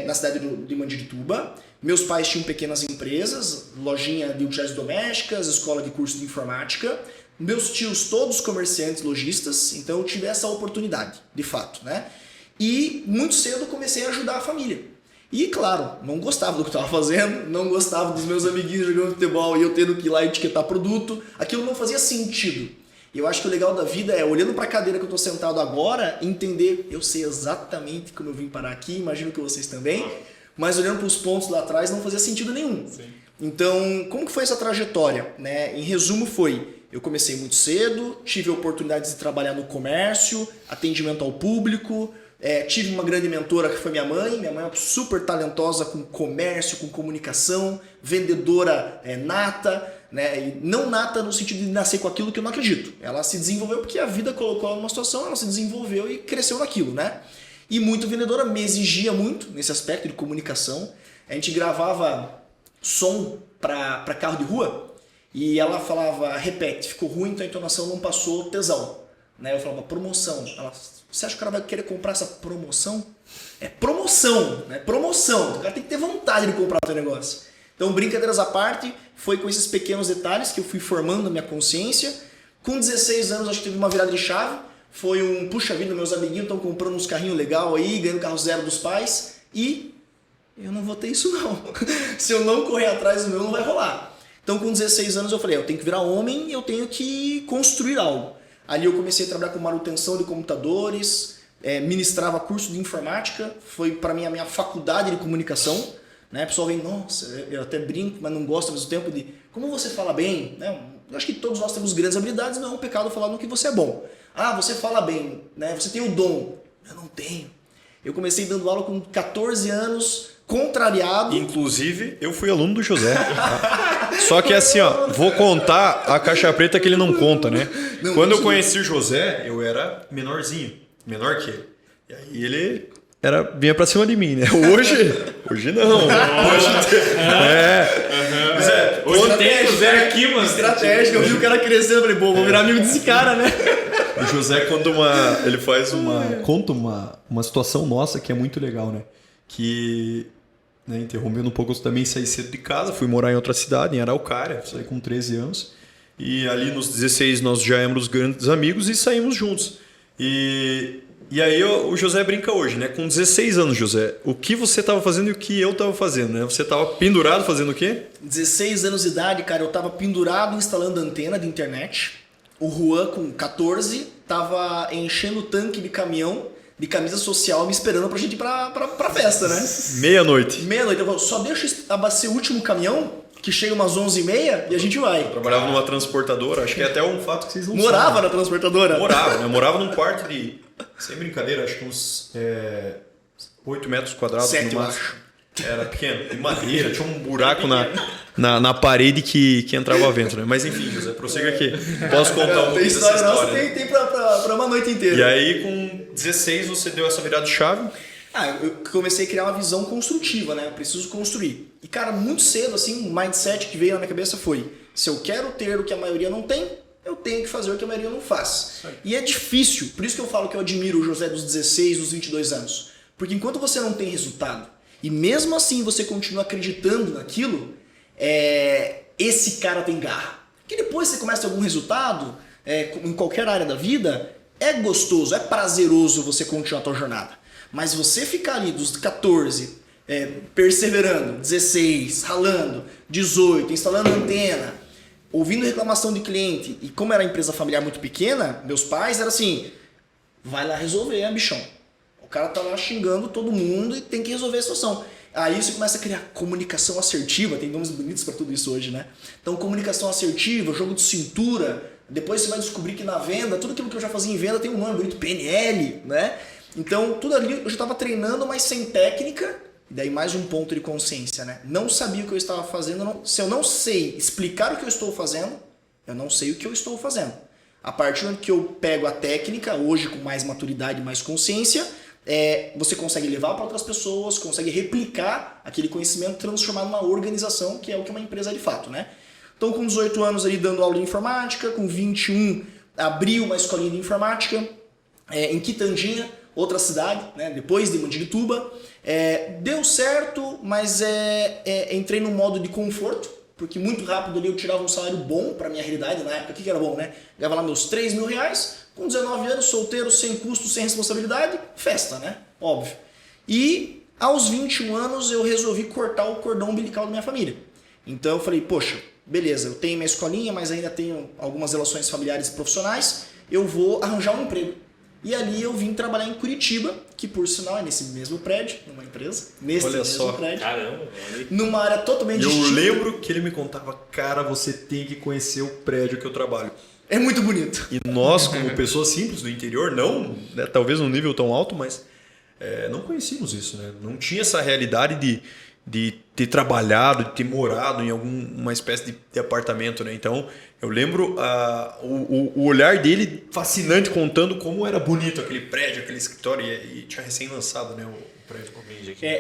na cidade de Mandirituba. Meus pais tinham pequenas empresas, lojinha de utilidades domésticas, escola de curso de informática. Meus tios todos comerciantes, lojistas, então eu tive essa oportunidade, de fato, né? E muito cedo comecei a ajudar a família. E claro, não gostava do que eu estava fazendo, não gostava dos meus amiguinhos jogando futebol e eu tendo que ir lá etiquetar produto. Aquilo não fazia sentido. E eu acho que o legal da vida é, olhando para a cadeira que eu estou sentado agora, entender, eu sei exatamente como eu vim parar aqui, imagino que vocês também, mas olhando para os pontos lá atrás não fazia sentido nenhum. Sim. Então, como que foi essa trajetória? Né? Em resumo foi, eu comecei muito cedo, tive a oportunidade de trabalhar no comércio, atendimento ao público, tive uma grande mentora que foi minha mãe é super talentosa com comércio, com comunicação, vendedora nata, né? E não nata no sentido de nascer com aquilo que eu não acredito. Ela se desenvolveu porque a vida colocou ela numa situação, ela se desenvolveu e cresceu naquilo, né? E muito vendedora, me exigia muito nesse aspecto de comunicação. A gente gravava som para carro de rua e ela falava, repete, ficou ruim, então a entonação não passou tesão. Né? Eu falava, promoção. Ela, você acha que o cara vai querer comprar essa promoção? É promoção, né? Promoção. O cara tem que ter vontade de comprar o teu negócio. Então, brincadeiras à parte, foi com esses pequenos detalhes que eu fui formando a minha consciência. Com 16 anos, acho que teve uma virada de chave. Foi puxa vida, meus amiguinhos estão comprando uns carrinhos legais aí, ganhando carro zero dos pais. E eu não vou ter isso não. Se eu não correr atrás do meu, não vai rolar. Então, com 16 anos, eu falei, eu tenho que virar homem e eu tenho que construir algo. Ali eu comecei a trabalhar com manutenção de computadores, ministrava curso de informática, foi para mim a minha faculdade de comunicação. Né? O pessoal vem, nossa, eu até brinco, mas não gosto ao mesmo tempo de como você fala bem. Né? Eu acho que todos nós temos grandes habilidades, não é um pecado falar no que você é bom. Ah, você fala bem, né? Você tem o dom. Eu não tenho. Eu comecei dando aula com 14 anos, contrariado. Inclusive, eu fui aluno do José. Só que assim, ó, vou contar a caixa preta que ele não conta, né? Não, quando eu conheci o José, eu era menorzinho, menor que ele. E aí ele vinha pra cima de mim, né? Hoje não. Hoje tem o Zé aqui, mano. Estratégico, eu vi o cara crescendo, eu falei, vou virar amigo desse cara, né? O José conta uma situação nossa que é muito legal, né? Que, né, interrompendo um pouco, eu também saí cedo de casa, fui morar em outra cidade, em Araucária, saí com 13 anos. E ali nos 16 nós já éramos grandes amigos e saímos juntos. E E aí o José brinca hoje, né? Com 16 anos, José, o que você estava fazendo e o que eu estava fazendo, né? Você estava pendurado fazendo o quê? 16 anos de idade, cara, eu tava pendurado instalando antena de internet. O Juan, com 14, tava enchendo o tanque de caminhão de camisa social me esperando pra gente ir pra festa, né? Meia-noite. Meia-noite, eu falo, só deixa abastecer o último caminhão, que chega umas 11h30 e a gente vai. Eu trabalhava numa transportadora, acho que é até um fato que vocês não Morava sabem. na transportadora? Morava, né? Eu morava num quarto de, sem brincadeira, acho que uns 8 metros quadrados 7, no eu máximo. acho. Era pequeno, de madeira, tinha um buraco na parede que entrava vento, né? Mas enfim, José, prossiga aqui. Posso contar um pouco Tem dessa história nossa, história, né? tem pra uma noite inteira. E aí, com 16, você deu essa virada de chave. Eu comecei a criar uma visão construtiva, né? Eu preciso construir. E, cara, muito cedo, assim, um mindset que veio na minha cabeça foi: se eu quero ter o que a maioria não tem, eu tenho que fazer o que a maioria não faz. E é difícil, por isso que eu falo que eu admiro o José dos 16, dos 22 anos. Porque enquanto você não tem resultado, e mesmo assim você continua acreditando naquilo, esse cara tem garra. Porque depois você começa a ter algum resultado, em qualquer área da vida, é gostoso, é prazeroso você continuar a tua jornada. Mas você ficar ali dos 14, perseverando, 16, ralando, 18, instalando antena, ouvindo reclamação de cliente, e como era a empresa familiar muito pequena, meus pais eram assim: vai lá resolver, bichão. O cara tá lá xingando todo mundo e tem que resolver a situação. Aí você começa a criar comunicação assertiva, tem nomes bonitos para tudo isso hoje, né? Então, comunicação assertiva, jogo de cintura, depois você vai descobrir que na venda, tudo aquilo que eu já fazia em venda tem um nome bonito, PNL, né? Então, tudo ali eu já estava treinando, mas sem técnica, e daí mais um ponto de consciência, né? Não sabia o que eu estava fazendo, se eu não sei explicar o que eu estou fazendo, eu não sei o que eu estou fazendo. A partir do momento que eu pego a técnica, hoje com mais maturidade e mais consciência, você consegue levar para outras pessoas, consegue replicar aquele conhecimento, transformar numa organização, que é o que uma empresa é de fato, né? Então, com 18 anos ali dando aula de informática, com 21 abri uma escolinha de informática em Quitandinha, outra cidade, né? Depois de Mandirituba. Deu certo, mas entrei num modo de conforto, porque muito rápido ali eu tirava um salário bom para minha realidade na época. O que era bom, né? Ganhava lá meus 3 mil reais, com 19 anos, solteiro, sem custo, sem responsabilidade, festa, né? Óbvio. E aos 21 anos eu resolvi cortar o cordão umbilical da minha família. Então eu falei, poxa, beleza, eu tenho minha escolinha, mas ainda tenho algumas relações familiares e profissionais, eu vou arranjar um emprego. E ali eu vim trabalhar em Curitiba, que por sinal é nesse mesmo prédio, numa empresa, nesse Olha mesmo só. prédio, Caramba, numa área totalmente Eu distinta. lembro que ele me contava, cara, você tem que conhecer o prédio que eu trabalho. É muito bonito. E nós, como pessoas simples do interior, não, né, talvez num nível tão alto, mas não conhecíamos isso, né? Não tinha essa realidade de ter trabalhado, de ter morado em alguma espécie de apartamento, né? Então, eu lembro o olhar dele fascinante, contando como era bonito aquele prédio, aquele escritório, e tinha recém-lançado, né, o prédio.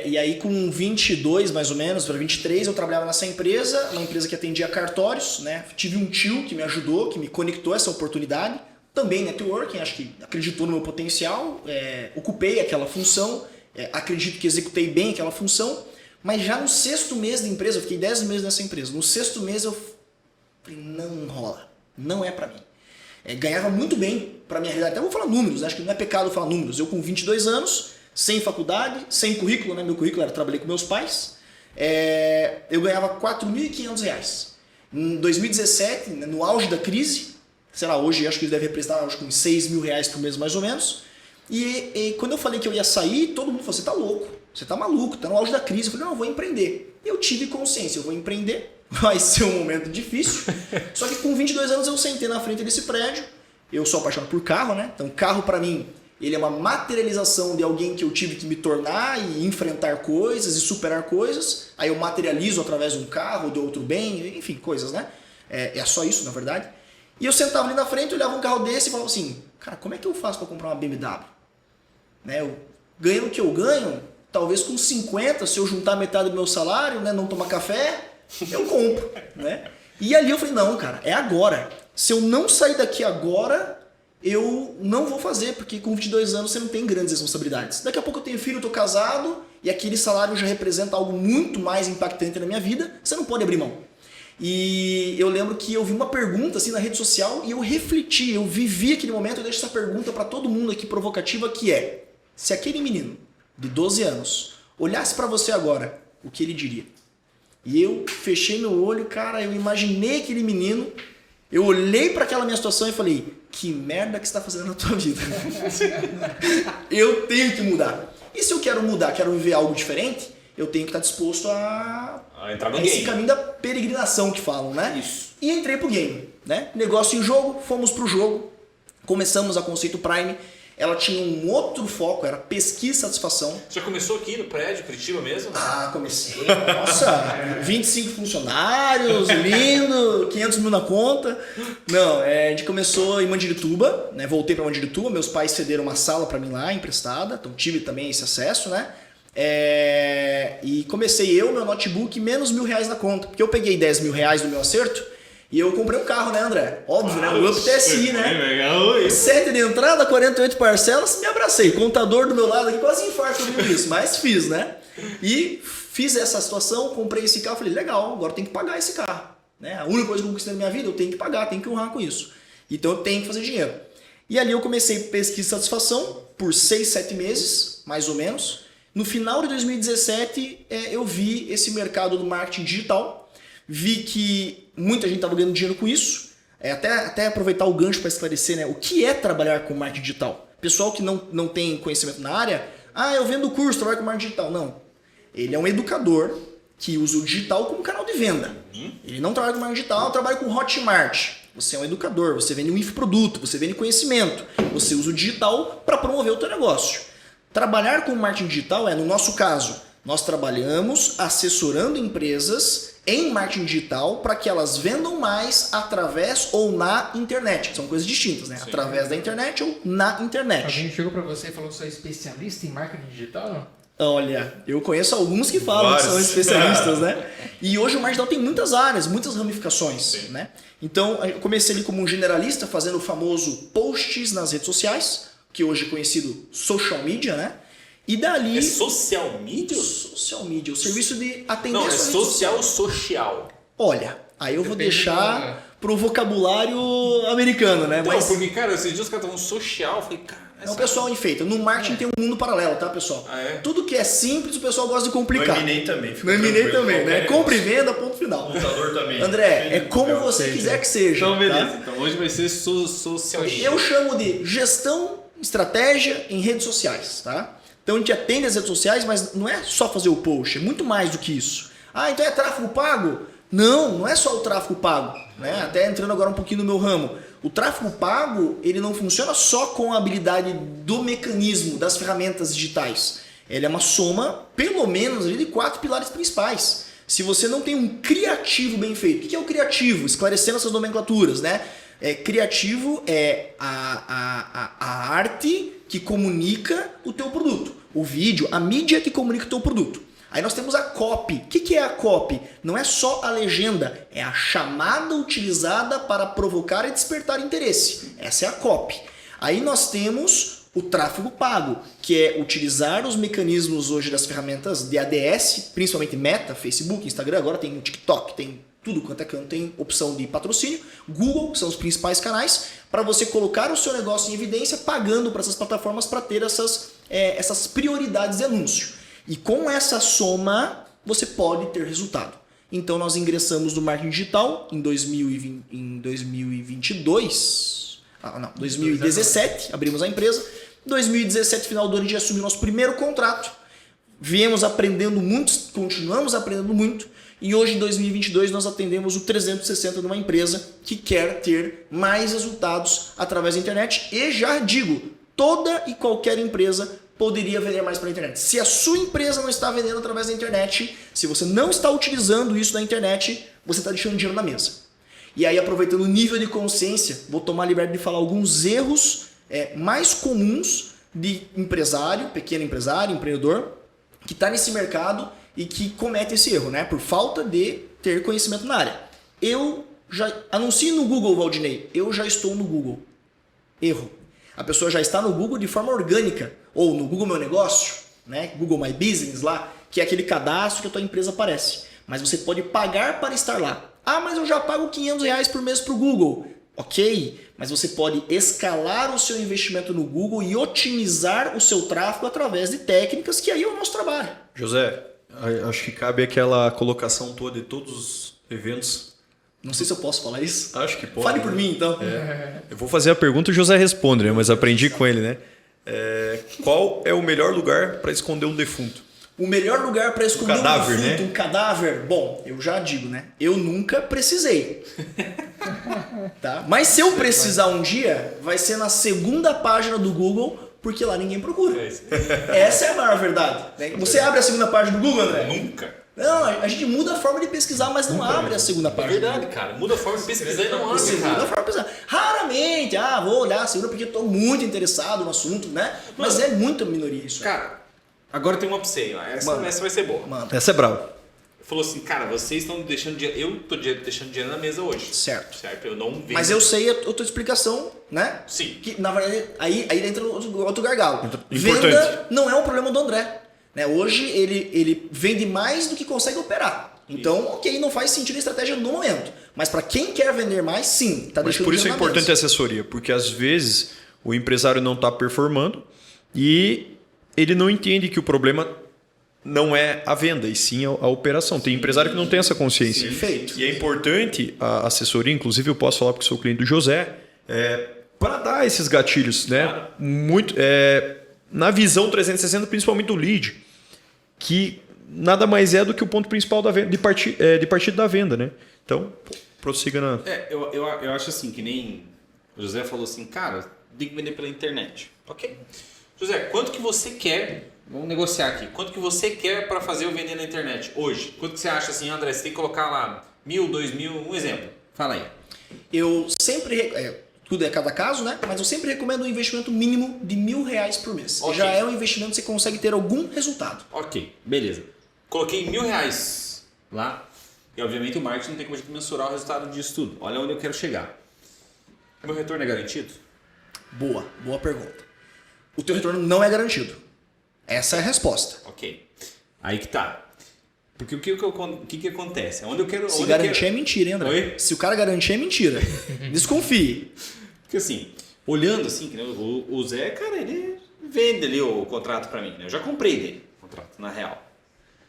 E aí com 22 mais ou menos, para 23, eu trabalhava nessa empresa, uma empresa que atendia cartórios, né? Tive um tio que me ajudou, que me conectou a essa oportunidade, também networking, acho que acreditou no meu potencial, ocupei aquela função, acredito que executei bem aquela função, mas já no 6º mês da empresa, eu fiquei 10 meses nessa empresa, no 6º mês eu falei, não rola, não é para mim. Ganhava muito bem para minha realidade, até vou falar números, acho que não é pecado falar números, eu com 22 anos, sem faculdade, sem currículo, né? Meu currículo era trabalhei com meus pais, eu ganhava R$ 4.500. Em 2017, né, no auge da crise, sei lá, hoje acho que ele deve representar acho que uns R$ 6.000 por mês mais ou menos, e quando eu falei que eu ia sair, todo mundo falou, você tá louco, você tá maluco, tá no auge da crise. Eu falei, não, eu vou empreender. Eu tive consciência, eu vou empreender, vai ser um momento difícil, só que com 22 anos eu sentei na frente desse prédio, eu sou apaixonado por carro, né? Então carro pra mim, ele é uma materialização de alguém que eu tive que me tornar e enfrentar coisas e superar coisas. Aí eu materializo através de um carro, de outro bem, enfim, coisas, né? É só isso, na verdade. E eu sentava ali na frente, olhava um carro desse e falava assim, cara, como é que eu faço para comprar uma BMW? Né? Eu ganho o que eu ganho, talvez com 50, se eu juntar metade do meu salário, né, não tomar café, eu compro, né? E ali eu falei, não, cara, é agora. Se eu não sair daqui agora, eu não vou fazer, porque com 22 anos você não tem grandes responsabilidades. Daqui a pouco eu tenho filho, eu tô casado, e aquele salário já representa algo muito mais impactante na minha vida, você não pode abrir mão. E eu lembro que eu vi uma pergunta assim na rede social e eu refleti, eu vivi aquele momento. Eu deixo essa pergunta para todo mundo aqui provocativa, que é: se aquele menino de 12 anos olhasse para você agora, o que ele diria? E eu fechei meu olho, cara, eu imaginei aquele menino, eu olhei para aquela minha situação e falei: que merda que você está fazendo na tua vida? Eu tenho que mudar. E se eu quero mudar, quero viver algo diferente, eu tenho que estar disposto a entrar no esse game. caminho da peregrinação que falam, né? Isso. E entrei pro game, né? Negócio em jogo, fomos pro jogo, começamos a Conceito Prime. Ela tinha um outro foco, era pesquisa e satisfação. Já começou aqui no prédio, Curitiba mesmo? Ah, comecei. Nossa, 25 funcionários, lindo, 500 mil na conta. Não, a gente começou em Mandirituba, né? Voltei para Mandirituba, meus pais cederam uma sala para mim lá, emprestada, então tive também esse acesso, né? E comecei eu, meu notebook, menos R$1.000 na conta, porque eu peguei R$10.000 do meu acerto e eu comprei um carro, né, André? Óbvio, né? O Up TSI, né? Legal isso. 7 de entrada, 48 parcelas, me abracei. Contador do meu lado aqui, quase infarto ouvindo isso, mas fiz, né? E fiz essa situação, comprei esse carro, falei, legal, agora eu tenho que pagar esse carro. Né? A única coisa que eu conquistei na minha vida, eu tenho que pagar, tenho que honrar com isso. Então eu tenho que fazer dinheiro. E ali eu comecei pesquisa e satisfação por 6, 7 meses, mais ou menos. No final de 2017, eu vi esse mercado do marketing digital. Vi que muita gente estava ganhando dinheiro com isso. Até aproveitar o gancho para esclarecer, né, o que é trabalhar com marketing digital. Pessoal que não tem conhecimento na área, eu vendo curso, trabalho com marketing digital. Não. Ele é um educador que usa o digital como canal de venda. Ele não trabalha com marketing digital, trabalha com Hotmart. Você é um educador, você vende um infoproduto, você vende conhecimento. Você usa o digital para promover o teu negócio. Trabalhar com marketing digital no nosso caso, nós trabalhamos assessorando empresas em marketing digital para que elas vendam mais através ou na internet. São coisas distintas, né? Sim. Através da internet ou na internet. Alguém chegou para você e falou que você é especialista em marketing digital, não? Olha, eu conheço alguns que falam que são especialistas, né? E hoje o marketing digital tem muitas áreas, muitas ramificações, sim, né? Então, eu comecei ali como um generalista, fazendo o famoso posts nas redes sociais, que hoje é conhecido social media, né? E dali... É social media? Social media, o serviço de atender... Não, é social. Olha, aí eu vou deixar pro vocabulário americano, né? Então, mas... porque, cara, esses dias os caras estavam social, eu falei, cara... É o pessoal enfeita. No marketing tem um mundo paralelo, tá, pessoal? Tudo que é simples, o pessoal gosta de complicar. No M&A também. No M&A também, né? Compra e venda, ponto final. Computador também. André, é como você quiser que seja. Então, beleza. Tá? Então, hoje vai ser social media. Eu chamo de gestão, estratégia em redes sociais, tá? Então a gente atende as redes sociais, mas não é só fazer o post, é muito mais do que isso. Então é tráfego pago? Não é só o tráfego pago. Né? Até entrando agora um pouquinho no meu ramo. O tráfego pago, ele não funciona só com a habilidade do mecanismo, das ferramentas digitais. Ele é uma soma, pelo menos, ali, de 4 pilares principais. Se você não tem um criativo bem feito. O que é o criativo? Esclarecendo essas nomenclaturas, né? Criativo é a arte que comunica o teu produto. O vídeo, a mídia que comunica o teu produto. Aí nós temos a copy. O que é a copy? Não é só a legenda, é a chamada utilizada para provocar e despertar interesse. Essa é a copy. Aí nós temos o tráfego pago, que é utilizar os mecanismos hoje das ferramentas de ADS, principalmente Meta, Facebook, Instagram, agora tem o TikTok, tem tudo quanto é canto, tem opção de patrocínio, Google, que são os principais canais, para você colocar o seu negócio em evidência, pagando para essas plataformas para ter essas prioridades de anúncio. E com essa soma, você pode ter resultado. Então nós ingressamos no marketing digital em 2017, abrimos a empresa. 2017, final do ano, a gente assumiu nosso primeiro contrato. Viemos aprendendo muito, continuamos aprendendo muito. E hoje, em 2022, nós atendemos o 360 numa empresa que quer ter mais resultados através da internet. E já digo, toda e qualquer empresa poderia vender mais pela internet. Se a sua empresa não está vendendo através da internet, se você não está utilizando isso na internet, você está deixando dinheiro na mesa. E aí, aproveitando o nível de consciência, vou tomar a liberdade de falar alguns erros mais comuns de empresário, pequeno empresário, empreendedor, que está nesse mercado e que comete esse erro, né? Por falta de ter conhecimento na área. Eu já anuncio no Google, Valdinei, eu já estou no Google. Erro. A pessoa já está no Google de forma orgânica, ou no Google Meu Negócio, né? Google My Business lá, que é aquele cadastro que a tua empresa aparece. Mas você pode pagar para estar lá. Ah, mas eu já pago R$500 por mês para o Google. Ok, mas você pode escalar o seu investimento no Google e otimizar o seu tráfego através de técnicas, que aí é o nosso trabalho. José, acho que cabe aquela colocação toda de todos os eventos. Não sei se eu posso falar isso. Acho que pode. Fale por mim, então. Eu vou fazer a pergunta e o José responde, né? Mas aprendi com ele, né? Qual é o melhor lugar para esconder um defunto? O melhor lugar para esconder um cadáver, defunto, né? um cadáver, bom, eu já digo, né? Eu nunca precisei. Tá? Mas se eu precisar um dia, vai ser na segunda página do Google, porque lá ninguém procura. Essa é a maior verdade. Né? Você abre a segunda página do Google, André? Nunca. Não, a gente muda a forma de pesquisar, mas não abre a segunda É página. verdade, cara. Muda a forma de pesquisar e não abre, Muda a cara. forma de pesquisar. Raramente, vou olhar a segunda porque eu estou muito interessado no assunto, né? Mas é muita minoria isso. Cara, agora tem uma pra você. Ó. Essa vai ser boa. Mano, Essa é brava. Falou assim, cara, vocês estão deixando dinheiro. Eu tô deixando dinheiro na mesa hoje. certo. Certo? Eu não vejo. Mas eu sei a tua explicação, né? Sim. Que, na verdade, aí entra outro gargalo. Importante. Venda não é um problema do André. Né? Hoje ele vende mais do que consegue operar. Então, ok, não faz sentido a estratégia no momento. Mas para quem quer vender mais, sim. Tá Mas deixando por isso é dinheiro na importante a mesa. assessoria, porque às vezes o empresário não está performando e ele não entende que o problema não é a venda, e sim a operação. Tem empresário que não tem essa consciência. Perfeito. E é importante a assessoria, inclusive eu posso falar porque sou cliente do José, para dar esses gatilhos, né? Claro. Muito, na visão 360, principalmente do lead, que nada mais é do que o ponto principal da venda, de partida da venda, né? Então, prossiga na... Eu acho assim, que nem o José falou assim, cara, tem que vender pela internet. Ok. José, quanto que você quer? Vamos negociar aqui. Quanto que você quer para fazer eu vender na internet hoje? Quanto que você acha assim, André? Você tem que colocar lá 1.000, 2.000, um exemplo. Fala aí. Eu sempre... tudo é cada caso, né? Mas eu sempre recomendo um investimento mínimo de R$1.000 por mês. Ok. Já é um investimento que você consegue ter algum resultado. Ok, beleza. Coloquei R$1.000 lá. E obviamente o marketing não tem como a gente mensurar o resultado disso tudo. Olha onde eu quero chegar. Meu retorno é garantido? Boa pergunta. O teu retorno não é garantido. Essa é a resposta. Ok. Aí que tá. Porque o que acontece? Onde eu quero. Se onde eu garantir quero... é mentira, hein, André? Oi? Se o cara garantir é mentira. Desconfie. Porque assim, olhando assim, que nem o Zé, cara, ele vende ali o contrato pra mim. Né? Eu já comprei dele o contrato, na real.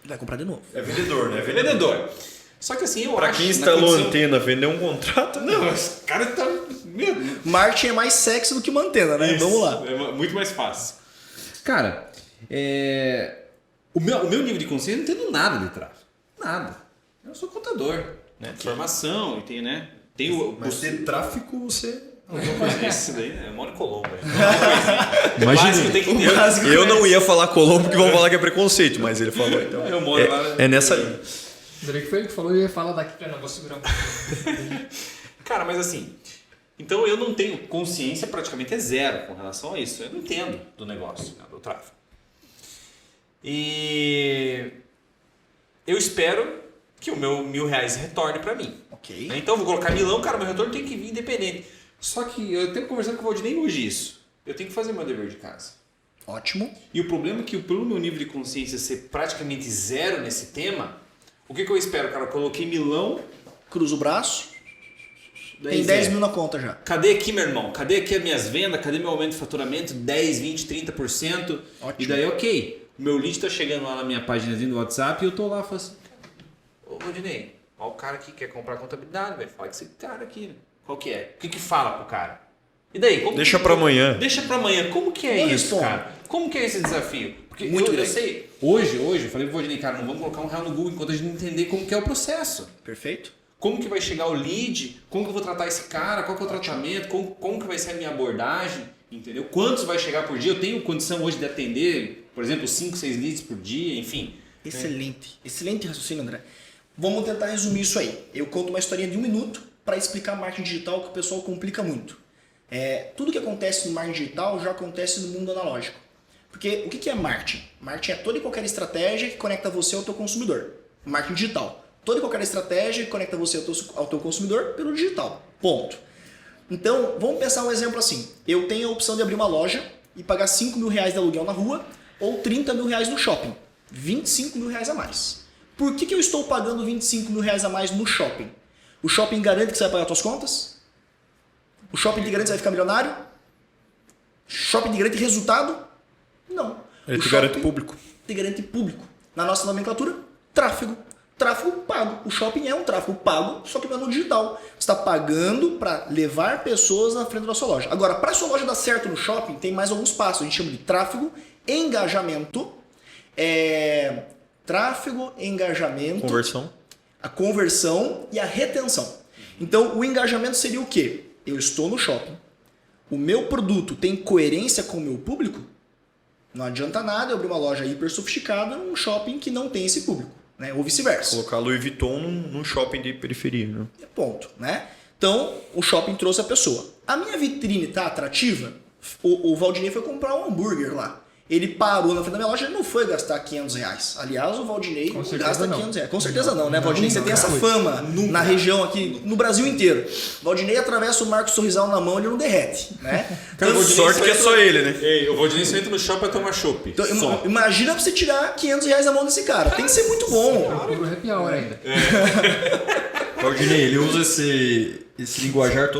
Vai comprar de novo. É vendedor, né? Vendedor. Só que assim, eu Para acho... quem na instalou condição- antena, vender um contrato... Não, mas o cara tá... Meu, Marketing é mais sexy do que uma antena, né? isso, Vamos lá. É muito mais fácil. Cara, o meu nível de consciência eu não entendo nada de tráfego. Nada. Eu sou contador, né? Formação, tem, né? Tem o... Mas de tráfico você... Esse daí, né? Eu moro em Colombo. Imagina, Tem que ter. eu não ia falar Colombo porque vão falar que é preconceito, mas ele falou, então... Eu moro lá. É nessa linha. Ainda que foi ele que falou e eu ia falar daqui. Não, vou segurar um pouco. Cara, mas assim, então eu não tenho consciência, praticamente é zero com relação a isso. Eu não entendo do negócio, né, do tráfego. E eu espero que o meu R$1.000 retorne para mim. Ok. Então eu vou colocar milão, cara, meu retorno tem que vir independente. Só que eu tenho conversado com o Valdinei hoje isso. Eu tenho que fazer meu dever de casa. Ótimo. E o problema é que pelo meu nível de consciência ser praticamente zero nesse tema, o que eu espero, cara? Eu coloquei milão, Cruza o braço. Tem 10 10 mil na conta já. Cadê aqui, meu irmão? Cadê aqui as minhas vendas? Cadê meu aumento de faturamento? 10, 20, 30%. Ótimo. E daí, ok. O meu lead tá chegando lá na minha páginazinha do WhatsApp e eu tô lá falando assim, ô Rodinei, ó o cara que quer comprar contabilidade, velho. Fala com esse cara aqui. Né? Qual que é? O que fala pro cara? E daí? Deixa pra amanhã. Deixa pra amanhã. Como que é Não isso, responde. cara? Como que é esse desafio? Porque Muito eu grande. sei. Hoje, eu falei pro Rodinei, cara, não vamos colocar um real no Google enquanto a gente não entender como que é o processo. Perfeito. Como que vai chegar o lead? Como que eu vou tratar esse cara? Qual que é o tratamento? Como que vai ser a minha abordagem? Entendeu? Quantos vai chegar por dia? Eu tenho condição hoje de atender, por exemplo, 5, 6 leads por dia, enfim. Excelente. Excelente raciocínio, André. Vamos tentar resumir isso aí. Eu conto uma historinha de 1 minuto para explicar marketing digital que o pessoal complica muito. Tudo que acontece no marketing digital já acontece no mundo analógico. Porque o que é marketing? Marketing é toda e qualquer estratégia que conecta você ao teu consumidor. Marketing digital. Toda e qualquer estratégia que conecta você ao teu consumidor pelo digital. Ponto. Então, vamos pensar um exemplo assim. Eu tenho a opção de abrir uma loja e pagar R$5.000 de aluguel na rua ou R$30.000 no shopping. R$25.000 a mais. Por que eu estou pagando R$25.000 a mais no shopping? O shopping garante que você vai pagar suas contas? O shopping te garante que você vai ficar milionário? Shopping te garante resultado? Não. Ele O te garante shopping público. te garante público. Na nossa nomenclatura, tráfego. Tráfego pago. O shopping é um tráfego pago, só que não é no digital. Você está pagando para levar pessoas na frente da sua loja. Agora, para a sua loja dar certo no shopping, tem mais alguns passos. A gente chama de tráfego, engajamento, Conversão. a conversão e a retenção. Então, o engajamento seria o quê? Eu estou no shopping. O meu produto tem coerência com o meu público? Não adianta nada eu abrir uma loja hiper sofisticada num shopping que não tem esse público, né? Ou vice-versa. Colocar Louis Vuitton num shopping de periferia. Né? Ponto, né? Então, o shopping trouxe a pessoa. A minha vitrine tá atrativa? O Valdinei foi comprar um hambúrguer lá. Ele parou na frente da minha loja, ele não foi gastar R$500. Aliás, o Valdinei não gasta R$500. Com certeza não, né, Valdinei? Você tem essa fama na região aqui, no Brasil inteiro. Valdinei atravessa o Marcos Sorrisal na mão, ele não derrete, né? Então, sorte que é só ele, né? Ei, o Valdinei só entra no shopping pra tomar chopp. Então, imagina pra você tirar R$500 da mão desse cara. Tem que ser muito bom. Procura o happy hour ainda. Valdinei, ele usa esse linguajar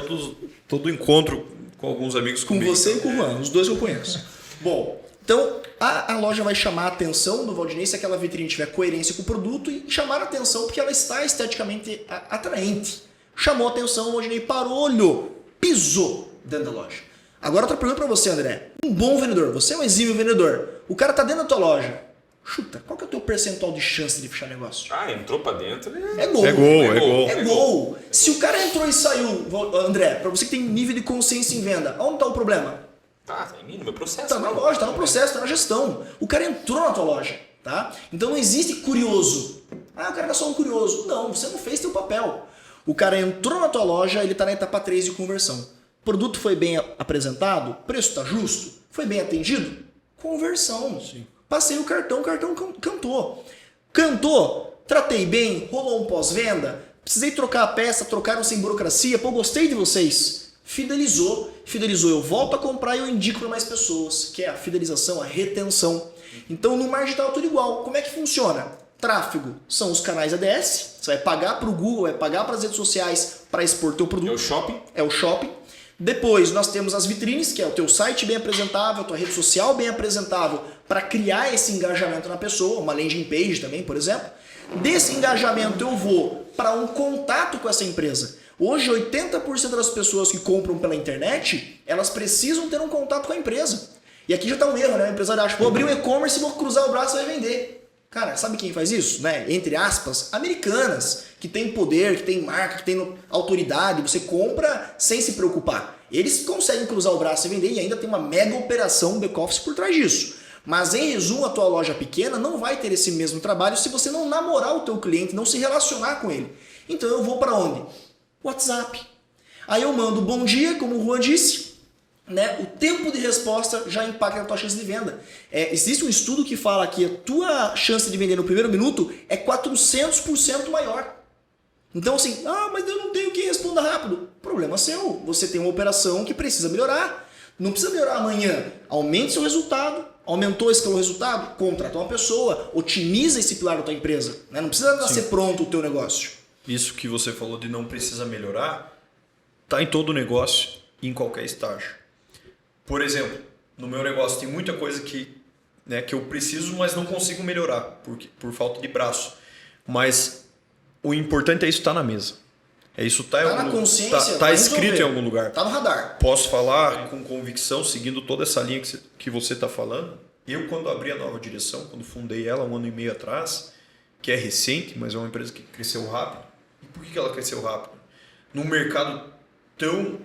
todo encontro com alguns amigos Com comigo. você e com o Juan, os dois que eu conheço. Bom, então a loja vai chamar a atenção do Valdinei se aquela vitrine tiver coerência com o produto e chamar a atenção porque ela está esteticamente atraente. Chamou a atenção, o Valdinei parou, olhou, pisou dentro da loja. Agora outra pergunta para você, André. Um bom vendedor, você é um exímio vendedor. O cara tá dentro da tua loja. Chuta, qual que é o teu percentual de chance de fechar negócio? Ah, entrou pra dentro, né? É gol. É gol. É gol. Se o cara entrou e saiu, André, para você que tem nível de consciência em venda, onde está o problema? Tá em mim, no meu processo. Tá na loja, tá no processo, tá na gestão. O cara entrou na tua loja, tá? Então não existe curioso. Ah, o cara é só um curioso. Não, você não fez teu papel. O cara entrou na tua loja, ele tá na etapa 3 de conversão. O produto foi bem apresentado? Preço tá justo? Foi bem atendido? Conversão. Sim. Passei o cartão cantou. Cantou, tratei bem, rolou um pós-venda, precisei trocar a peça, trocaram sem burocracia, pô, gostei de vocês. Fidelizou, eu volto a comprar e eu indico para mais pessoas, que é a fidelização, a retenção. Então no marketing digital é tudo igual. Como é que funciona? Tráfego são os canais ADS, você vai pagar para o Google, vai pagar para as redes sociais para expor teu produto. É o shopping. É o shopping. Depois nós temos as vitrines, que é o teu site bem apresentável, a tua rede social bem apresentável para criar esse engajamento na pessoa, uma landing page também, por exemplo. Desse engajamento eu vou para um contato com essa empresa. Hoje 80% das pessoas que compram pela internet, elas precisam ter um contato com a empresa. E aqui já está um erro, né? O empresário acha, vou abrir um e-commerce e vou cruzar o braço e vai vender. Cara, sabe quem faz isso? Né? Entre aspas, americanas, que tem poder, que tem marca, que tem autoridade, você compra sem se preocupar. Eles conseguem cruzar o braço e vender e ainda tem uma mega operação back-office por trás disso. Mas em resumo, a tua loja pequena não vai ter esse mesmo trabalho se você não namorar o teu cliente, não se relacionar com ele. Então eu vou para onde? WhatsApp. Aí eu mando bom dia, como o Juan disse, né? O tempo de resposta já impacta na tua chance de venda. Existe um estudo que fala que a tua chance de vender no primeiro minuto é 400% maior. Então assim, mas eu não tenho quem responda rápido. Problema seu. Você tem uma operação que precisa melhorar. Não precisa melhorar amanhã. Aumente seu resultado. Aumentou esse teu resultado? Contrata uma pessoa. Otimiza esse pilar da tua empresa. Né? Não precisa nascer pronto o teu negócio. Isso que você falou de não precisa melhorar, está em todo negócio, em qualquer estágio. Por exemplo, no meu negócio tem muita coisa que eu preciso, mas não consigo melhorar por falta de braço. Mas o importante é isso estar na mesa. É isso estar Tá na consciência, tá escrito em algum lugar. Tá no radar. Posso falar com convicção, seguindo toda essa linha que você está falando. Eu, quando abri a nova direção, quando fundei ela 1 ano e meio atrás, que é recente, mas é uma empresa que cresceu rápido. E por que ela cresceu rápido? Num mercado tão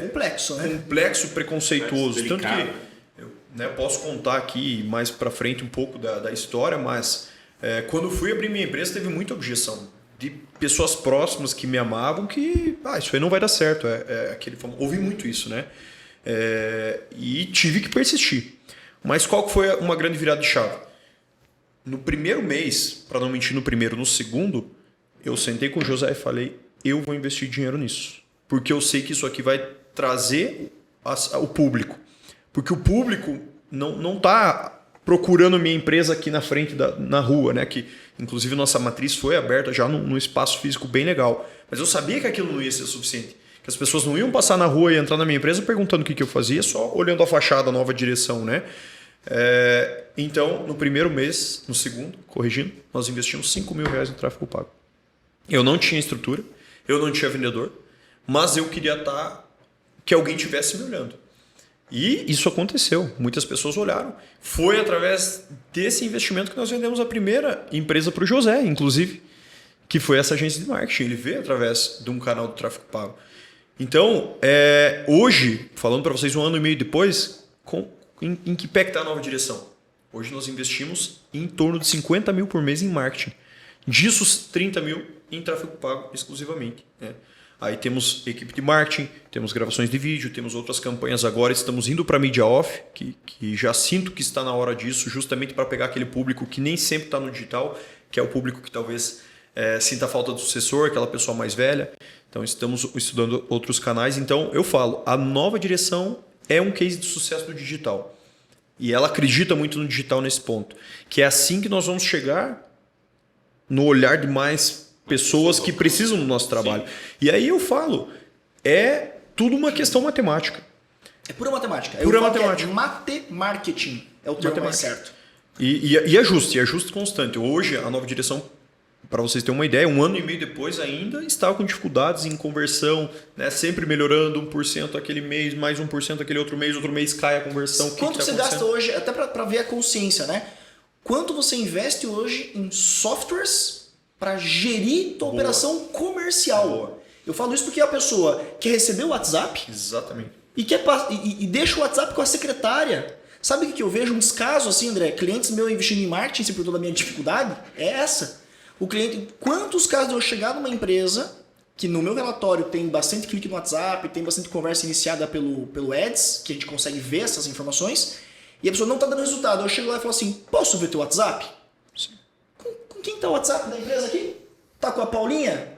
Complexo, né? complexo, preconceituoso. Delicado. Tanto que eu posso contar aqui mais para frente um pouco da história, mas quando fui abrir minha empresa teve muita objeção de pessoas próximas que me amavam que isso aí não vai dar certo. Ouvi muito isso, né? E tive que persistir. Mas qual que foi uma grande virada de chave? No primeiro mês, para não mentir no primeiro, no segundo, eu sentei com o José e falei, eu vou investir dinheiro nisso. Porque eu sei que isso aqui vai trazer o público. Porque o público não está procurando minha empresa aqui na frente, na rua, né? Que inclusive nossa matriz foi aberta já num espaço físico bem legal. Mas eu sabia que aquilo não ia ser suficiente. Que as pessoas não iam passar na rua e entrar na minha empresa perguntando o que eu fazia, só olhando a fachada, a nova direção, né? Então, no primeiro mês, no segundo, corrigindo, nós investimos R$5.000 em tráfego pago. Eu não tinha estrutura, eu não tinha vendedor, mas eu queria que alguém estivesse me olhando. E isso aconteceu. Muitas pessoas olharam. Foi através desse investimento que nós vendemos a primeira empresa para o José, inclusive, que foi essa agência de marketing. Ele veio através de um canal do tráfego pago. Então, hoje, falando para vocês 1 ano e meio depois, em que pé que está a nova direção? Hoje nós investimos em torno de 50 mil por mês em marketing. Disso, 30 mil em tráfego pago exclusivamente. Né? Aí temos equipe de marketing, temos gravações de vídeo, temos outras campanhas agora. Estamos indo para a mídia off, que já sinto que está na hora disso, justamente para pegar aquele público que nem sempre está no digital, que é o público que talvez sinta falta do sucessor, aquela pessoa mais velha. Então estamos estudando outros canais. Então eu falo, a nova direção é um case de sucesso do digital. E ela acredita muito no digital nesse ponto. Que é assim que nós vamos chegar no olhar de mais pessoas que precisam do nosso trabalho. Sim. E aí eu falo, é tudo uma questão matemática. É pura matemática. Pura matemática. Mate-marketing é o termo mais certo. E ajuste constante. Hoje, a nova direção, para vocês terem uma ideia, 1 ano e meio depois ainda está com dificuldades em conversão, né? Sempre melhorando 1% aquele mês, mais 1% aquele outro mês cai a conversão. Quanto você gasta hoje, até para ver a consciência, né? Quanto você investe hoje em softwares para gerir tua operação comercial? Boa. Eu falo isso porque a pessoa quer receber o WhatsApp. Exatamente. E deixa o WhatsApp com a secretária. Sabe o que eu vejo? Um descaso assim, André? Clientes meus investindo em marketing, se por toda a minha dificuldade, é essa. O cliente, quantos casos de eu chegar numa empresa que no meu relatório tem bastante clique no WhatsApp, tem bastante conversa iniciada pelo Ads, que a gente consegue ver essas informações, e a pessoa não está dando resultado. Eu chego lá e falo assim, posso ver teu WhatsApp? Sim. Com quem está o WhatsApp da empresa aqui? Tá com a Paulinha?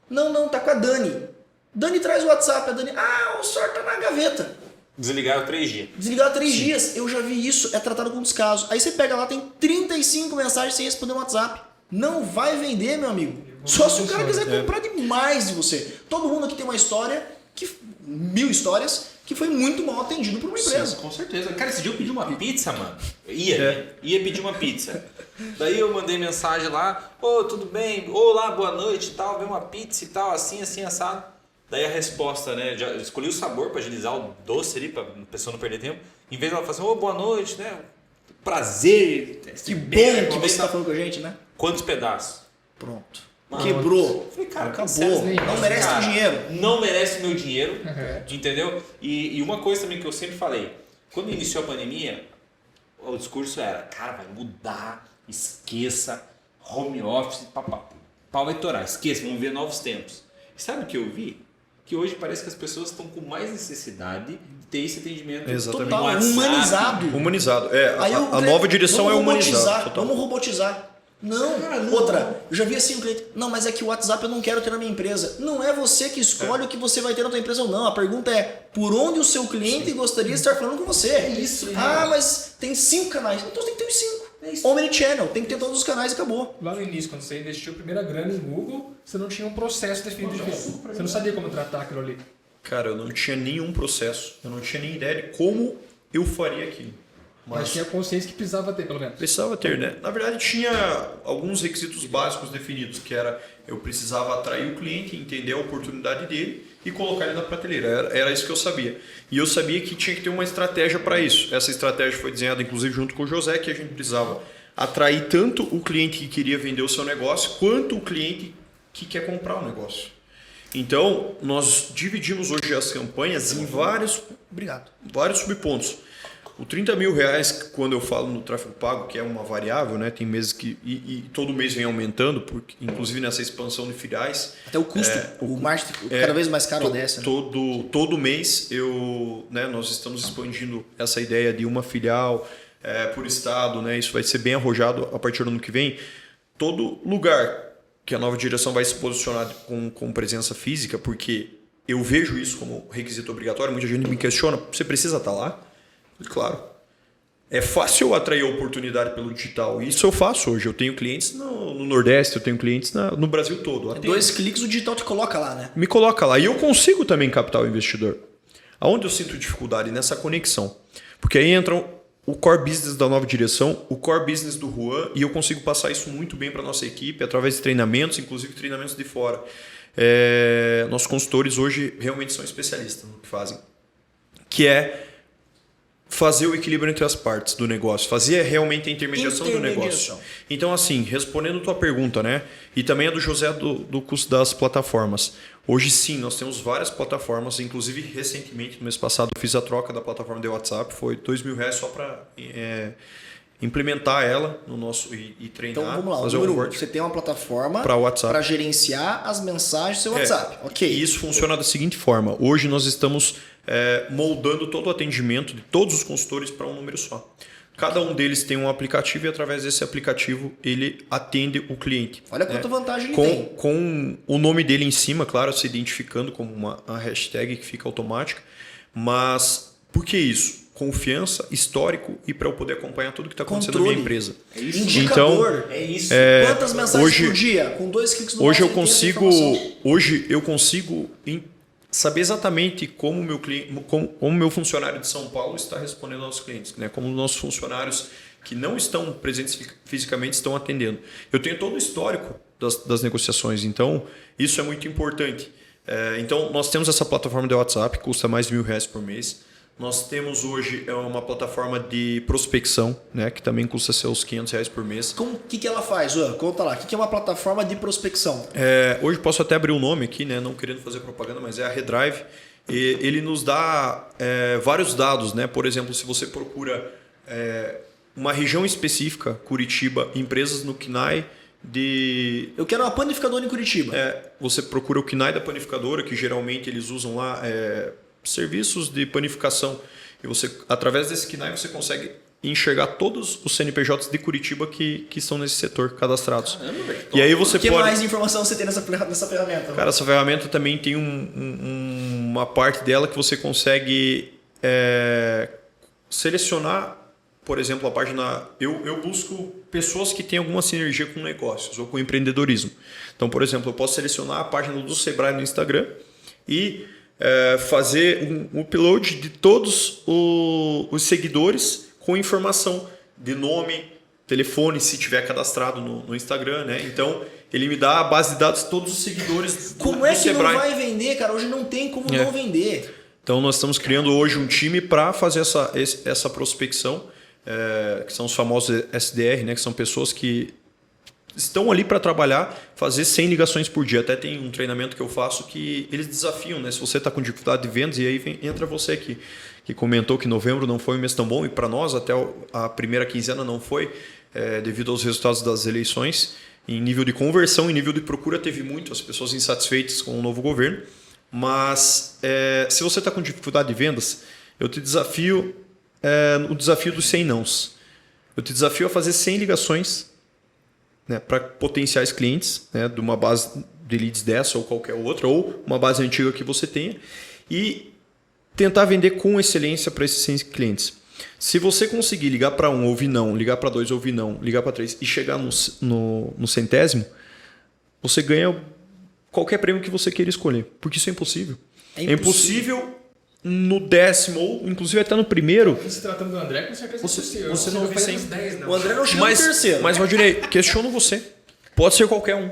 Não, tá com a Dani. Dani traz o WhatsApp, a Dani, o senhor tá na gaveta. Desligaram 3 dias. Desligaram 3 dias. Eu já vi isso, é tratado como descaso. Aí você pega lá, tem 35 mensagens sem responder no WhatsApp. Não vai vender, meu amigo. Só se o cara quiser comprar demais de você. Todo mundo aqui tem uma história, 1000 histórias, que foi muito mal atendido por uma empresa. Sim, com certeza. Cara, esse dia eu pedi uma pizza, mano. Ia pedir uma pizza. Daí eu mandei mensagem lá, tudo bem? Olá, boa noite e tal, veio uma pizza e tal, assim, assado. Daí a resposta, né? Já escolhi o sabor para agilizar o doce ali, para a pessoa não perder tempo. Em vez dela falar assim, boa noite, né? Prazer. Que bom que você está falando com a gente, né? Quantos pedaços? Pronto. Quebrou. Falei, cara, acabou. Não merece teu dinheiro. Não merece meu dinheiro, entendeu? E uma coisa também que eu sempre falei, quando iniciou a pandemia, o discurso era, cara, vai mudar, esqueça, home office, pau vai torar, esqueça, vamos ver novos tempos. E sabe o que eu vi? Que hoje parece que as pessoas estão com mais necessidade de ter esse atendimento total, humanizado. A nova direção é humanizar. Vamos robotizar. Não. Outra, eu já vi assim um cliente, não, mas é que o WhatsApp eu não quero ter na minha empresa. Não é você que escolhe o que você vai ter na tua empresa ou não. A pergunta é, por onde o seu cliente gostaria de estar falando com você? É isso. Mas tem 5 canais. Então você tem que ter os 5. Omnichannel, tem que ter todos os canais e acabou. Lá no início, quando você investiu a primeira grana em Google, você não tinha um processo definido de venda. Você não sabia como tratar aquilo ali. Cara, eu não tinha nenhum processo. Eu não tinha nem ideia de como eu faria aquilo. Mas tinha consciência que precisava ter, pelo menos. Precisava ter, né? Na verdade, tinha alguns requisitos básicos definidos, que era eu precisava atrair o cliente, entender a oportunidade dele e colocar ele na prateleira. Era isso que eu sabia. E eu sabia que tinha que ter uma estratégia para isso. Essa estratégia foi desenhada, inclusive, junto com o José, que a gente precisava atrair tanto o cliente que queria vender o seu negócio, quanto o cliente que quer comprar o negócio. Então, nós dividimos hoje as campanhas em vários subpontos. O 30 mil reais, quando eu falo no tráfego pago, que é uma variável, né? Tem meses que. E todo mês vem aumentando, porque, inclusive nessa expansão de filiais. Até o custo, o marketing cada vez mais caro dessa. Né? Todo mês nós estamos expandindo essa ideia de uma filial por estado, né? Isso vai ser bem arrojado a partir do ano que vem. Todo lugar que a nova direção vai se posicionar com presença física, porque eu vejo isso como requisito obrigatório, muita gente me questiona, você precisa estar lá? Claro. É fácil eu atrair a oportunidade pelo digital. Isso eu faço hoje. Eu tenho clientes no Nordeste, eu tenho clientes no Brasil todo. É 2 cliques, o digital te coloca lá, né? Me coloca lá. E eu consigo também captar o investidor. Aonde eu sinto dificuldade? Nessa conexão. Porque aí entra o core business da nova direção, o core business do Juan, e eu consigo passar isso muito bem para a nossa equipe, através de treinamentos, inclusive treinamentos de fora. Nossos consultores hoje realmente são especialistas no que fazem. Que é fazer o equilíbrio entre as partes do negócio, fazer realmente a intermediação do negócio. Então, assim, respondendo a tua pergunta, né? E também a do José do custo das plataformas. Hoje sim, nós temos várias plataformas, inclusive recentemente, no mês passado, eu fiz a troca da plataforma de WhatsApp, foi R$2.000 só para implementar ela no nosso e treinar. Então vamos lá, fazer número 1, um você tem uma plataforma para WhatsApp para gerenciar as mensagens do seu WhatsApp. Ok. E isso funciona da seguinte forma. Hoje nós estamos moldando todo o atendimento de todos os consultores para um número só. Cada um deles tem um aplicativo e através desse aplicativo ele atende o cliente. Olha quanta vantagem ele tem. Com o nome dele em cima, claro, se identificando como uma hashtag que fica automática. Mas por que isso? Confiança, histórico e para eu poder acompanhar tudo que está acontecendo na minha empresa. É isso. Indicador. É isso. Quantas mensagens por dia? Com 2 cliques no Hoje eu consigo saber exatamente como o meu funcionário de São Paulo está respondendo aos clientes, né? Como os nossos funcionários que não estão presentes fisicamente estão atendendo. Eu tenho todo o histórico das negociações, então isso é muito importante. Então nós temos essa plataforma de WhatsApp, custa mais de R$1.000 por mês. Nós temos hoje uma plataforma de prospecção, né, que também custa seus R$500 por mês. O que ela faz, Juan? Conta lá. O que é uma plataforma de prospecção? Hoje posso até abrir o nome aqui, né, não querendo fazer propaganda, mas é a Redrive. E ele nos dá vários dados, né? Por exemplo, se você procura uma região específica, Curitiba, empresas no KNAI de... Eu quero uma panificadora em Curitiba. Você procura o KNAI da panificadora, que geralmente eles usam lá... serviços de panificação. E você, através desse KNAI, você consegue enxergar todos os CNPJs de Curitiba que estão nesse setor cadastrados. Caramba, e aí você que mais informação você tem nessa ferramenta? Cara, essa ferramenta também tem uma parte dela que você consegue selecionar, por exemplo, a página... Eu busco pessoas que têm alguma sinergia com negócios ou com empreendedorismo. Então, por exemplo, eu posso selecionar a página do Sebrae no Instagram e fazer um upload de todos os seguidores com informação de nome, telefone, se tiver cadastrado no Instagram, né? Então, ele me dá a base de dados de todos os seguidores Como é que Sebrae. não vai vender, cara? Hoje não tem como não vender. Então, nós estamos criando hoje um time para fazer essa prospecção, que são os famosos SDR, né? Que são pessoas que estão ali para trabalhar, fazer 100 ligações por dia. Até tem um treinamento que eu faço que eles desafiam, né? Se você está com dificuldade de vendas, e aí entra você aqui, que comentou que novembro não foi um mês tão bom, e para nós até a primeira quinzena não foi, devido aos resultados das eleições. Em nível de conversão, em nível de procura, teve muito, as pessoas insatisfeitas com o novo governo. Mas se você está com dificuldade de vendas, eu te desafio o desafio dos 100 nãos. Eu te desafio a fazer 100 ligações, né, para potenciais clientes, né, de uma base de leads dessa ou qualquer outra, ou uma base antiga que você tenha, e tentar vender com excelência para esses 100 clientes. Se você conseguir ligar para 1, ouvir não, ligar para 2, ouvir não, ligar para 3 e chegar no centésimo, você ganha qualquer prêmio que você queira escolher, porque isso é impossível. É impossível no 10º, ou inclusive até no primeiro. Se tratando do André, com certeza você não ouve 100. 10, não. O André não chegou no terceiro. Mas, Valdinei, questiono você. Pode ser qualquer um.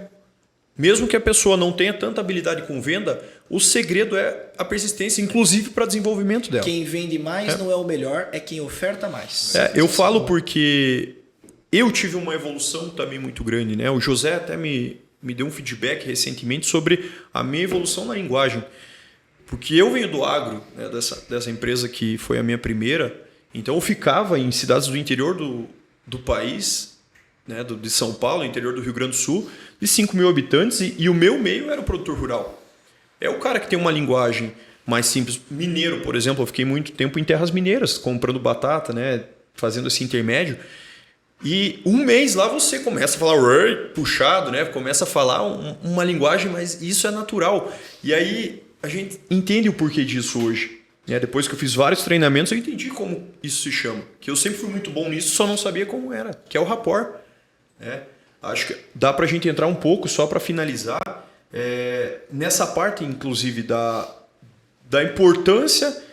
Mesmo que a pessoa não tenha tanta habilidade com venda, o segredo é a persistência, inclusive para desenvolvimento dela. Quem vende mais não é o melhor, é quem oferta mais. Eu falo porque eu tive uma evolução também muito grande, né? O José até me deu um feedback recentemente sobre a minha evolução na linguagem. Porque eu venho do agro, né, dessa empresa que foi a minha primeira, então eu ficava em cidades do interior do país, né, de São Paulo, interior do Rio Grande do Sul, de 5 mil habitantes, e o meu meio era o produtor rural. É o cara que tem uma linguagem mais simples. Mineiro, por exemplo, eu fiquei muito tempo em terras mineiras, comprando batata, né, fazendo esse intermédio. E um mês lá você começa a falar puxado, né, começa a falar uma linguagem, mas isso é natural. E aí a gente entende o porquê disso hoje. Depois que eu fiz vários treinamentos, eu entendi como isso se chama. Que eu sempre fui muito bom nisso, só não sabia como era, que é o rapport. Acho que dá para a gente entrar um pouco, só para finalizar, nessa parte, inclusive, da importância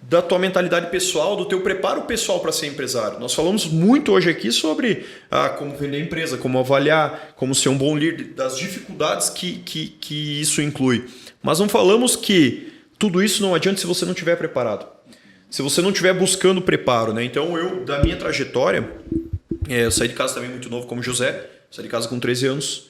da tua mentalidade pessoal, do teu preparo pessoal para ser empresário. Nós falamos muito hoje aqui sobre como vender a empresa, como avaliar, como ser um bom líder, das dificuldades que isso inclui. Mas não falamos que tudo isso não adianta se você não estiver preparado. Se você não estiver buscando preparo. Né? Então, da minha trajetória, eu saí de casa também muito novo, como José, saí de casa com 13 anos,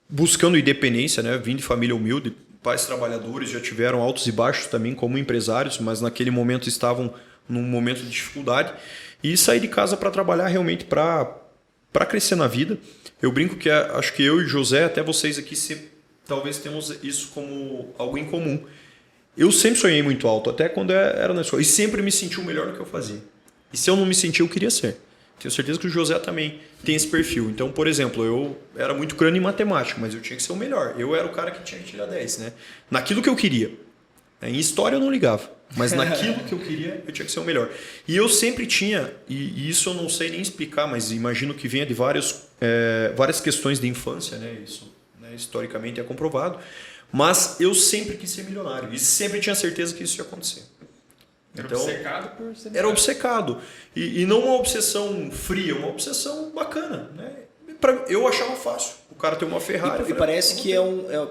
buscando independência, né? Vim de família humilde, pais trabalhadores, já tiveram altos e baixos também como empresários, mas naquele momento estavam num momento de dificuldade, e saí de casa para trabalhar realmente para crescer na vida. Eu brinco que acho que eu e José, até vocês aqui, talvez temos isso como algo em comum. Eu sempre sonhei muito alto, até quando era na escola, e sempre me senti o melhor no que eu fazia. E se eu não me sentia, eu queria ser. Tenho certeza que o José também tem esse perfil. Então, por exemplo, eu era muito crânio em matemática, mas eu tinha que ser o melhor. Eu era o cara que tinha que tirar 10, né? Naquilo que eu queria. Em história eu não ligava, mas naquilo que eu queria, eu tinha que ser o melhor. E eu sempre tinha, e isso eu não sei nem explicar, mas imagino que venha de várias questões de infância, né? Isso, né, historicamente é comprovado. Mas eu sempre quis ser milionário e sempre tinha certeza que isso ia acontecer. Então, obcecado por ser era obcecado. E não uma obsessão fria, uma obsessão bacana. Né? Eu achava fácil. O cara tem uma Ferrari. E parece que é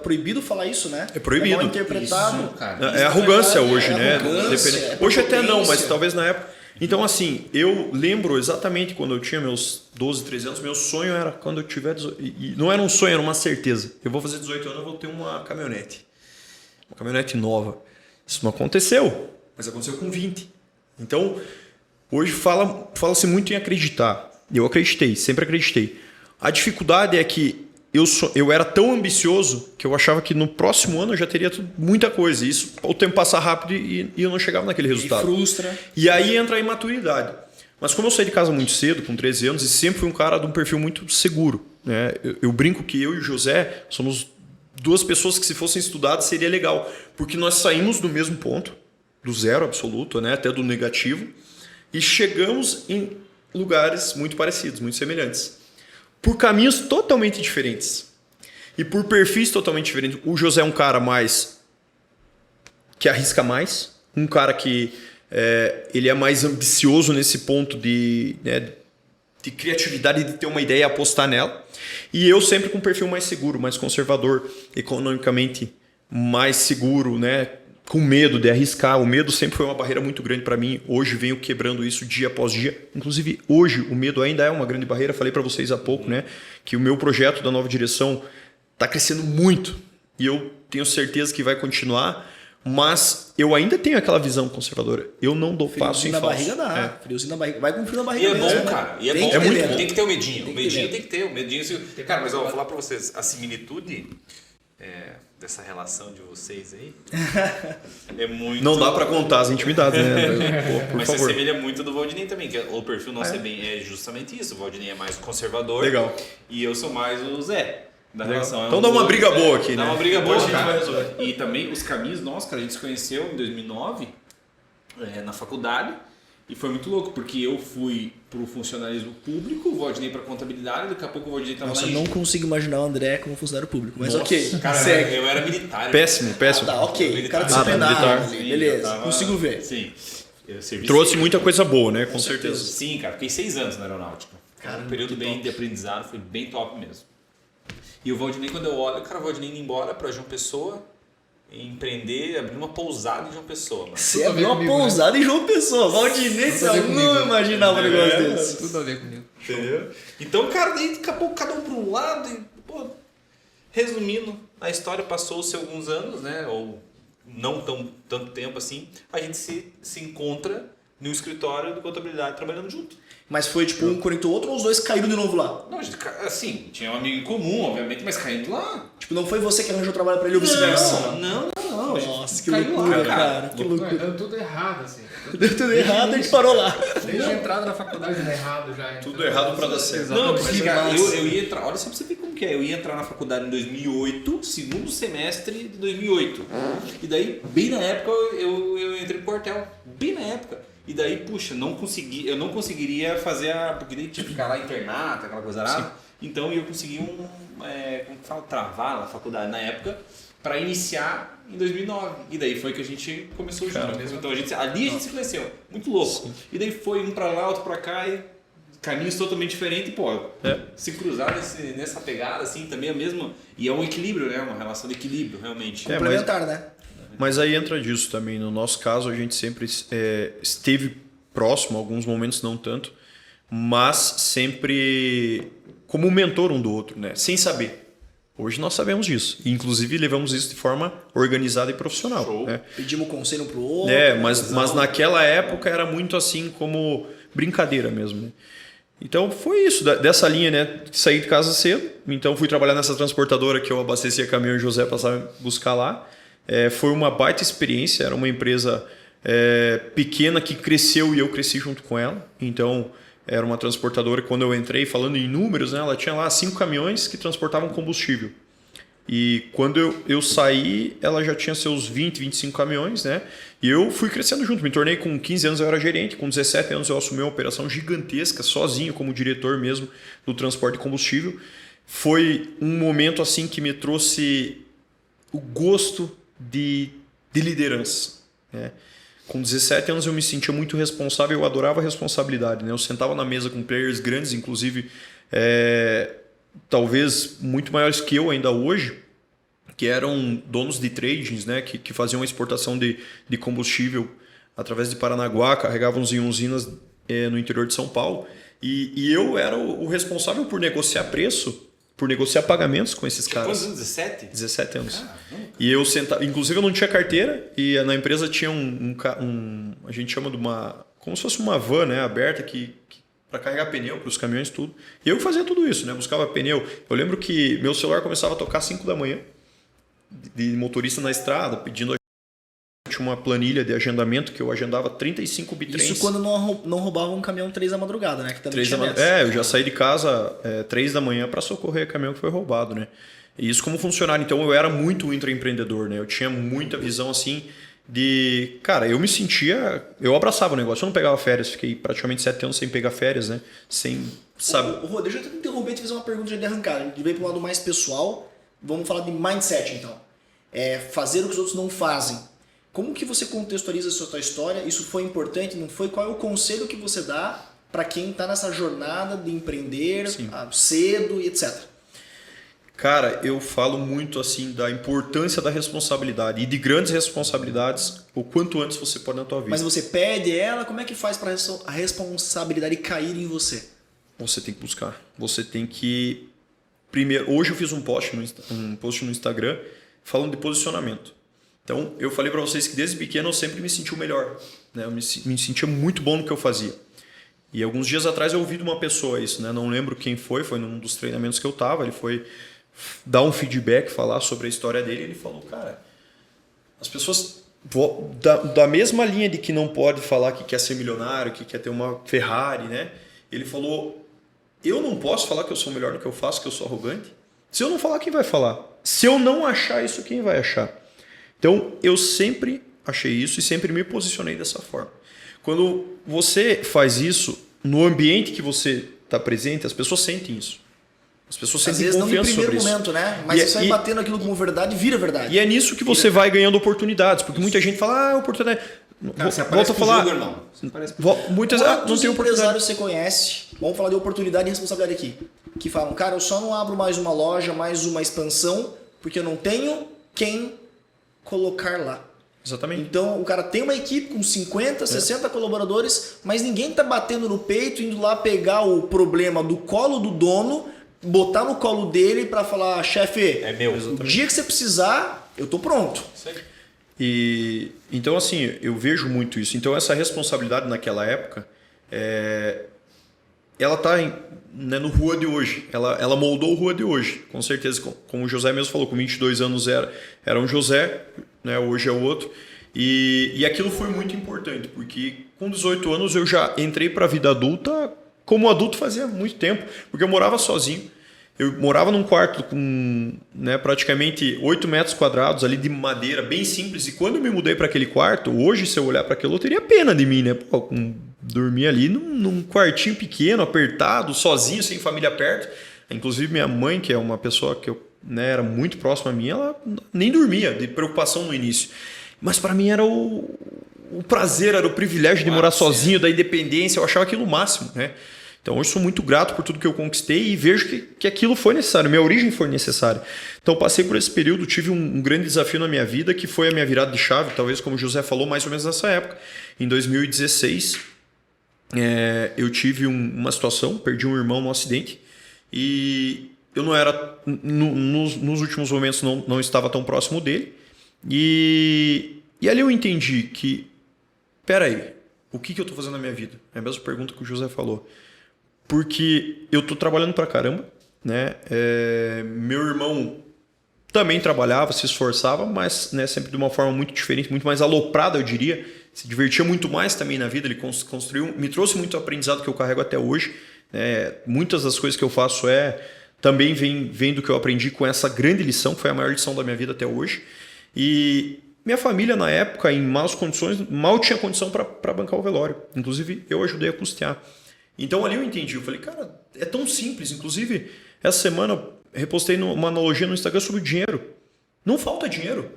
proibido falar isso, né? É proibido. É mal interpretado. Isso, cara. É arrogância hoje, né? Arrogância, Hoje até não, mas prepotência. talvez na época. Então, assim, eu lembro exatamente quando eu tinha meus 12, 13 anos, meu sonho era quando eu tiver 18. E não era um sonho, era uma certeza. Eu vou fazer 18 anos, eu vou ter uma caminhonete. Uma caminhonete nova. Isso não aconteceu. Mas aconteceu com 20. Então, hoje fala-se muito em acreditar. Eu acreditei, sempre acreditei. A dificuldade é que eu era tão ambicioso que eu achava que no próximo ano eu já teria muita coisa. E isso, o tempo passa rápido e eu não chegava naquele resultado. E frustra. E aí entra a imaturidade. Mas como eu saí de casa muito cedo, com 13 anos, e sempre fui um cara de um perfil muito seguro. Né? Eu brinco que eu e o José somos duas pessoas que, se fossem estudadas, seria legal. Porque nós saímos do mesmo ponto, do zero absoluto, né, até do negativo, e chegamos em lugares muito parecidos, muito semelhantes, por caminhos totalmente diferentes e por perfis totalmente diferentes. O José é um cara que arrisca mais, um cara que ele é mais ambicioso nesse ponto de criatividade, de ter uma ideia e apostar nela, e eu sempre com um perfil mais seguro, mais conservador, economicamente mais seguro, né? Com medo de arriscar. O medo sempre foi uma barreira muito grande para mim. Hoje venho quebrando isso dia após dia. Inclusive, hoje o medo ainda é uma grande barreira. Falei para vocês há pouco, né, que o meu projeto da Nova Direção está crescendo muito. E eu tenho certeza que vai continuar. Mas eu ainda tenho aquela visão conservadora. Eu não dou passo em na falso. barriga dá. Friozinho na barriga. Vai com frio na barriga E é mesmo, bom, né? cara. E é Tem bom. que ter, muito né? Tem que ter o medinho. O medinho ter. tem que ter. O medinho. Cara, mas eu vou falar pra vocês. A similitude dessa relação de vocês aí é muito... Não dá para contar as intimidades, né? Pô, por Mas favor. se assemelha muito do Valdinei também, que o perfil nosso é justamente isso. O Valdinei é mais conservador. Legal. E eu sou mais o Zé. Da Legal. relação. Então dá uma briga boa aqui, dá né? uma briga boa, Depois a gente cara. vai resolver. E também os caminhos nossos, cara, a gente se conheceu em 2009 na faculdade. E foi muito louco, porque eu fui pro funcionalismo público, o Valdinei pra contabilidade, daqui a pouco o Valdinei tava Nossa, na eu não consigo imaginar o André como funcionário público. Mas Nossa, ok, cara, segue. eu era militar. Péssimo, péssimo. Tá, ok. O cara Militar. disciplinado. Sim, Beleza, eu tava- consigo ver. Sim. Eu servi Trouxe sempre. muita coisa boa, né? Com certeza. Sim, cara, fiquei 6 anos na aeronáutica. Caramba, Um período que bem top. de aprendizado, foi bem top mesmo. E o Valdinei, quando eu olho, cara, o Valdinei indo embora pra João Pessoa, empreender, abrir uma pousada em João Pessoa, mano. Você Tudo a abriu ver uma comigo, né? pousada em João Pessoa. Valdinei, Tudo a ver eu não comigo. imaginava um negócio desse. Tudo a ver comigo. Entendeu? Então, cara, daí acabou cada um para um lado e, pô, resumindo, a história passou-se alguns anos, né? Ou não tanto tempo assim, a gente se encontra no escritório de contabilidade trabalhando junto. Mas foi tipo um conectou o outro ou os dois caíram de novo lá? Não, a gente, assim, tinha um amigo em comum, obviamente, mas caindo lá. Tipo, não foi você que arranjou trabalho pra ele ou vice-versa? Não. A gente Nossa, que caiu lá, loucura, cara. Que Não, loucura. deu tudo errado, assim. Deu tudo errado, a gente parou lá. Desde a entrada na faculdade deu errado já. Tudo errado pra dar certo. Não, Exatamente. porque, cara, eu ia entrar. Olha só pra você ver como que é, eu ia entrar na faculdade em 2008, segundo semestre de 2008. E daí, bem na época, eu entrei no quartel. Bem na época. E daí, puxa, eu não conseguiria fazer porque daí tinha que ficar lá internato, aquela coisa lá. Então eu consegui como que fala, travar a faculdade na época para iniciar em 2009. E daí foi que a gente começou junto mesmo. Então ali a gente se conheceu. Muito louco. Sim. E daí foi um para lá, outro para cá e caminhos totalmente diferentes. E, pô, se cruzar nessa pegada assim também é mesmo. E é um equilíbrio, né? Uma relação de equilíbrio, realmente. Complementar, né? Mas aí entra disso também. No nosso caso, a gente sempre esteve próximo, alguns momentos não tanto, mas sempre como um mentor um do outro, né? Sem saber. Hoje nós sabemos disso. E, inclusive, levamos isso de forma organizada e profissional. Né? Pedimos conselho um pro outro. Mas naquela época era muito assim como brincadeira mesmo. Né? Então foi isso, dessa linha, né? Saí de casa cedo, então fui trabalhar nessa transportadora que eu abastecia caminhão e José passava buscar lá. Foi uma baita experiência, era uma empresa pequena que cresceu e eu cresci junto com ela. Então era uma transportadora que quando eu entrei, falando em números, né, ela tinha lá 5 caminhões que transportavam combustível. E quando eu saí, ela já tinha seus 20, 25 caminhões, né? E eu fui crescendo junto. Me tornei com 15 anos, eu era gerente. Com 17 anos, eu assumi uma operação gigantesca, sozinho, como diretor mesmo do transporte de combustível. Foi um momento assim que me trouxe o gosto de liderança, né? Com 17 anos eu me sentia muito responsável, eu adorava a responsabilidade, né? Eu sentava na mesa com players grandes, inclusive talvez muito maiores que eu ainda hoje, que eram donos de tradings, né? Que faziam a exportação de combustível através de Paranaguá, carregavam em usinas no interior de São Paulo. E eu era o responsável por negociar preço, por negociar pagamentos com esses caras. Quantos anos? 17? 17 anos. E eu sentava, inclusive eu não tinha carteira e na empresa tinha a gente chama de como se fosse uma van, né, aberta para carregar pneu para os caminhões, tudo. E eu fazia tudo isso, né, buscava pneu. Eu lembro que meu celular começava a tocar às 5 da manhã de motorista na estrada, pedindo tinha uma planilha de agendamento que eu agendava 35 bitrens. Isso quando não roubava um caminhão 3 da madrugada, né? Que também eu já saí de casa 3 da manhã para socorrer caminhão que foi roubado, né? E isso como funcionário. Então eu era muito intraempreendedor, né? Eu tinha muita visão assim de... Cara, eu me sentia... Eu abraçava o negócio. Eu não pegava férias. Fiquei praticamente 7 anos sem pegar férias, né? Sem saber... Rô, deixa eu te interromper e te fazer uma pergunta de arrancada. A gente veio para o lado mais pessoal. Vamos falar de mindset, então. Fazer o que os outros não fazem. Como que você contextualiza a sua história? Isso foi importante, não foi? Qual é o conselho que você dá para quem está nessa jornada de empreender cedo e etc? Cara, eu falo muito assim da importância da responsabilidade e de grandes responsabilidades o quanto antes você pode na tua vida. Mas você pede ela, como é que faz para a responsabilidade cair em você? Você tem que buscar. Você tem que... Primeiro, hoje eu fiz um post no Instagram falando de posicionamento. Então, eu falei para vocês que desde pequeno eu sempre me senti o melhor. Né? Eu me sentia muito bom no que eu fazia. E alguns dias atrás eu ouvi de uma pessoa isso, né? Não lembro quem foi num dos treinamentos que eu estava. Ele foi dar um feedback, falar sobre a história dele. Ele falou, cara, as pessoas da mesma linha de que não pode falar que quer ser milionário, que quer ter uma Ferrari, né? Ele falou, eu não posso falar que eu sou melhor no que eu faço, que eu sou arrogante. Se eu não falar, quem vai falar? Se eu não achar isso, quem vai achar? Então, eu sempre achei isso e sempre me posicionei dessa forma. Quando você faz isso, no ambiente que você está presente, as pessoas sentem isso. As pessoas sentem confiança sobre isso. Às vezes não no primeiro momento, né? Mas você vai batendo aquilo como verdade, vira verdade. E é nisso que você vai ganhando oportunidades. Porque muita gente fala, oportunidade... Volta a falar. Jogo, irmão. Muitas não tem empresários você conhece, vamos falar de oportunidade e responsabilidade aqui, que falam, cara, eu só não abro mais uma loja, mais uma expansão, porque eu não tenho quem colocar lá. Exatamente. Então o cara tem uma equipe com 50, 60 colaboradores, mas ninguém tá batendo no peito, indo lá pegar o problema do colo do dono, botar no colo dele para falar, chefe, é meu. O dia que você precisar, eu tô pronto. E então assim, eu vejo muito isso. Então essa responsabilidade naquela época, ela está no Rua de hoje. Ela moldou o Rua de hoje, com certeza. Como o José mesmo falou, com 22 anos era um José, né? Hoje é o outro. E aquilo foi muito importante, porque com 18 anos eu já entrei para a vida adulta como adulto fazia muito tempo, porque eu morava sozinho. Eu morava num quarto com, né, praticamente 8 metros quadrados ali de madeira, bem simples. E quando eu me mudei para aquele quarto, hoje, se eu olhar para aquilo, eu teria pena de mim, né? Pô, dormir ali num quartinho pequeno, apertado, sozinho, sem família perto. Inclusive minha mãe, que é uma pessoa que eu, né, era muito próxima a mim, ela nem dormia, de preocupação no início. Mas para mim era o prazer, era o privilégio de morar sozinho, da independência. Eu achava aquilo o máximo, né? Então hoje sou muito grato por tudo que eu conquistei e vejo que aquilo foi necessário, minha origem foi necessária. Então passei por esse período, tive um grande desafio na minha vida, que foi a minha virada de chave, talvez como o José falou, mais ou menos nessa época. Em 2016, eu tive uma situação, perdi um irmão num acidente e eu não era, nos últimos momentos não estava tão próximo dele. E ali eu entendi que, peraí, o que eu estou fazendo na minha vida? É a mesma pergunta que o José falou. Porque eu estou trabalhando pra caramba, né? Meu irmão também trabalhava, se esforçava, mas, né, sempre de uma forma muito diferente, muito mais aloprada, eu diria. Se divertia muito mais também na vida, ele construiu, me trouxe muito aprendizado que eu carrego até hoje. Muitas das coisas que eu faço também vem do que eu aprendi com essa grande lição, que foi a maior lição da minha vida até hoje. E minha família, na época, em más condições, mal tinha condição para bancar o velório. Inclusive, eu ajudei a custear. Então, ali eu entendi. Eu falei, cara, é tão simples. Inclusive, essa semana eu repostei uma analogia no Instagram sobre o dinheiro. Não falta dinheiro.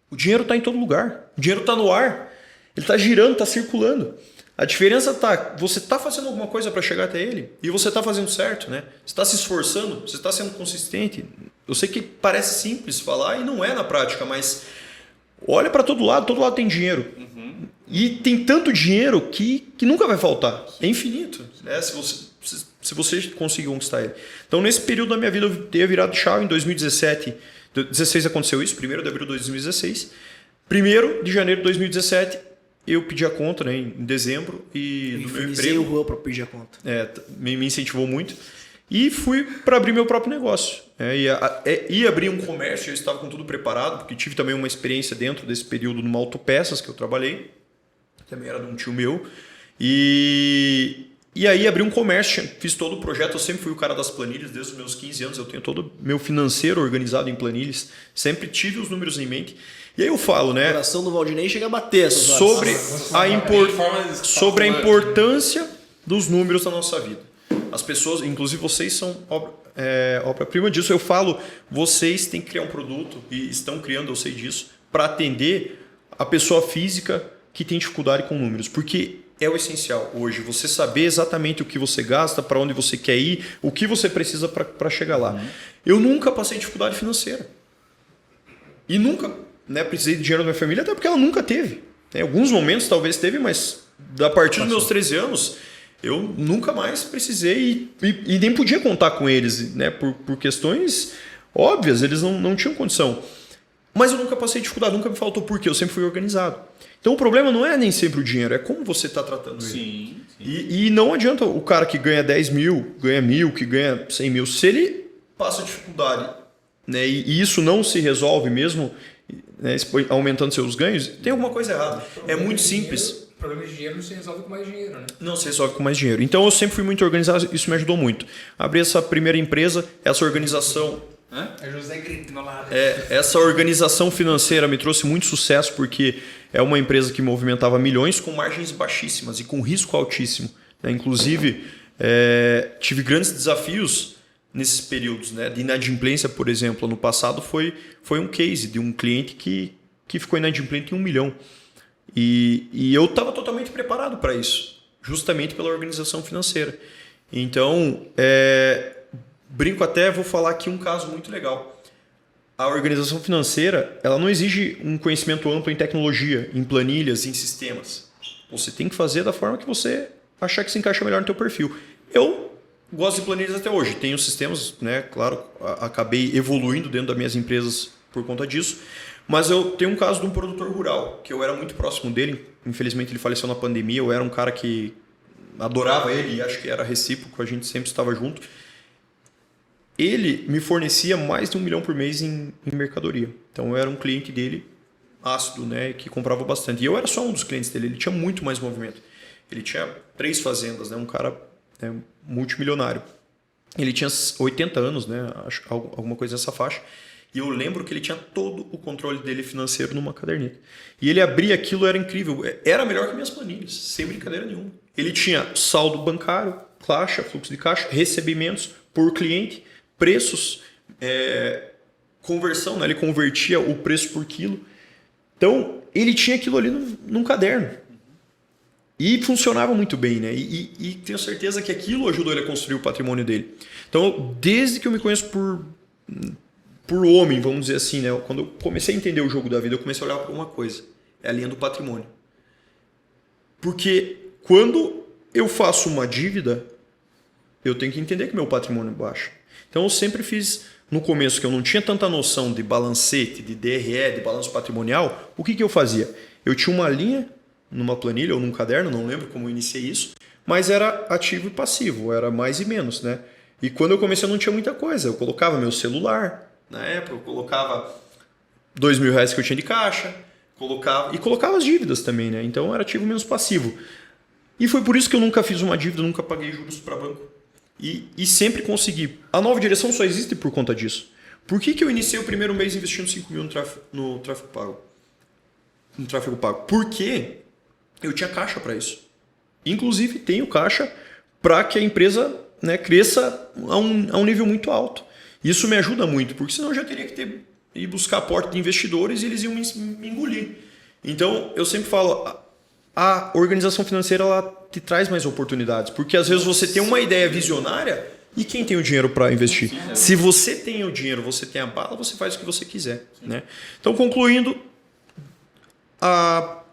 O dinheiro está em todo lugar. O dinheiro está no ar. Ele está girando, está circulando. A diferença está, você está fazendo alguma coisa para chegar até ele e você está fazendo certo, né? Você está se esforçando, você está sendo consistente. Eu sei que parece simples falar e não é na prática, mas olha para todo lado tem dinheiro. Uhum. E tem tanto dinheiro que nunca vai faltar. É infinito, né? Se você conseguir conquistar ele. Então, nesse período da minha vida, eu dei a virada de chave em 2017. 2016 aconteceu isso, 1º de abril de 2016. 1º de janeiro de 2017, eu pedi a conta, né, em dezembro. E no meu emprego, o Juan para pedir a conta. Me incentivou muito. E fui para abrir meu próprio negócio. Ia abrir um comércio, eu estava com tudo preparado, porque tive também uma experiência dentro desse período numa autopeças que eu trabalhei. Também era de um tio meu. E aí abri um comércio, fiz todo o projeto. Eu sempre fui o cara das planilhas, desde os meus 15 anos. Eu tenho todo o meu financeiro organizado em planilhas. Sempre tive os números em mente. E aí eu falo, né? O coração do Valdinei chega a bater essas sobre a importância dos números na nossa vida. As pessoas, inclusive vocês, são obra-prima disso. Eu falo, vocês têm que criar um produto, e estão criando, eu sei disso, para atender a pessoa física que tem dificuldade com números. Porque é o essencial hoje, você saber exatamente o que você gasta, para onde você quer ir, o que você precisa para chegar lá. Eu nunca passei dificuldade financeira. E nunca, né, precisei de dinheiro da minha família, até porque ela nunca teve. Em alguns momentos talvez teve, mas a partir dos meus 13 anos... eu nunca mais precisei e nem podia contar com eles, né? Por questões óbvias, eles não tinham condição. Mas eu nunca passei dificuldade, nunca me faltou porque eu sempre fui organizado. Então o problema não é nem sempre o dinheiro, é como você está tratando ele. Sim. E não adianta o cara que ganha 10 mil, ganha 1.000, que ganha 100 mil, se ele passa dificuldade, né? E isso não se resolve mesmo, né, aumentando seus ganhos, tem alguma coisa errada. É muito simples. O problema de dinheiro não se resolve com mais dinheiro, né? Não se resolve com mais dinheiro. Então eu sempre fui muito organizado, isso me ajudou muito. Abri essa primeira empresa, essa organização... É José Grito do meu lado. Essa organização financeira me trouxe muito sucesso porque é uma empresa que movimentava milhões com margens baixíssimas e com risco altíssimo. Né? Inclusive, tive grandes desafios nesses períodos, né? De inadimplência, por exemplo. Ano passado foi um case de um cliente que ficou inadimplente em 1 milhão. E eu estava totalmente preparado para isso, justamente pela organização financeira. Então, brinco até, vou falar aqui um caso muito legal. A organização financeira, ela não exige um conhecimento amplo em tecnologia, em planilhas, em sistemas. Você tem que fazer da forma que você achar que se encaixa melhor no teu perfil. Eu gosto de planilhas até hoje. Tenho sistemas, né? Claro, acabei evoluindo dentro das minhas empresas por conta disso. Mas eu tenho um caso de um produtor rural, que eu era muito próximo dele. Infelizmente ele faleceu na pandemia. Eu era um cara que adorava ele e acho que era recíproco, a gente sempre estava junto. Ele me fornecia mais de 1 milhão por mês em mercadoria. Então eu era um cliente dele ácido, né, que comprava bastante. E eu era só um dos clientes dele, ele tinha muito mais movimento. Ele tinha 3 fazendas, né, um cara multimilionário. Ele tinha 80 anos, né? Acho que alguma coisa nessa faixa. E eu lembro que ele tinha todo o controle dele financeiro numa caderneta. E ele abria aquilo, era incrível. Era melhor que minhas planilhas, sem brincadeira nenhuma. Ele tinha saldo bancário, caixa, fluxo de caixa, recebimentos por cliente, preços, conversão, né? Ele convertia o preço por quilo. Então, ele tinha aquilo ali num caderno. E funcionava muito bem, né? E tenho certeza que aquilo ajudou ele a construir o patrimônio dele. Então, desde que eu me conheço por homem, vamos dizer assim, né? Quando eu comecei a entender o jogo da vida, eu comecei a olhar para uma coisa. É a linha do patrimônio. Porque quando eu faço uma dívida, eu tenho que entender que meu patrimônio é baixo. Então eu sempre fiz, no começo, que eu não tinha tanta noção de balancete, de DRE, de balanço patrimonial, o que eu fazia? Eu tinha uma linha numa planilha ou num caderno, não lembro como eu iniciei isso, mas era ativo e passivo, era mais e menos, né? E quando eu comecei eu não tinha muita coisa, eu colocava meu celular, na época eu colocava R$2.000 que eu tinha de caixa, colocava as dívidas também, né? Então era ativo menos passivo. E foi por isso que eu nunca fiz uma dívida, nunca paguei juros para banco. E sempre consegui. A Nova Direção só existe por conta disso. Por que eu iniciei o primeiro mês investindo 5 mil no tráfego pago? No tráfego pago? Porque eu tinha caixa para isso. Inclusive tenho caixa para que a empresa, né, cresça a um nível muito alto. Isso me ajuda muito, porque senão eu já teria que ir buscar a porta de investidores e eles iam me engolir. Então eu sempre falo, a organização financeira ela te traz mais oportunidades, porque às vezes você tem uma ideia visionária e quem tem o dinheiro para investir? Se você tem o dinheiro, você tem a bala, você faz o que você quiser, né? Então, concluindo,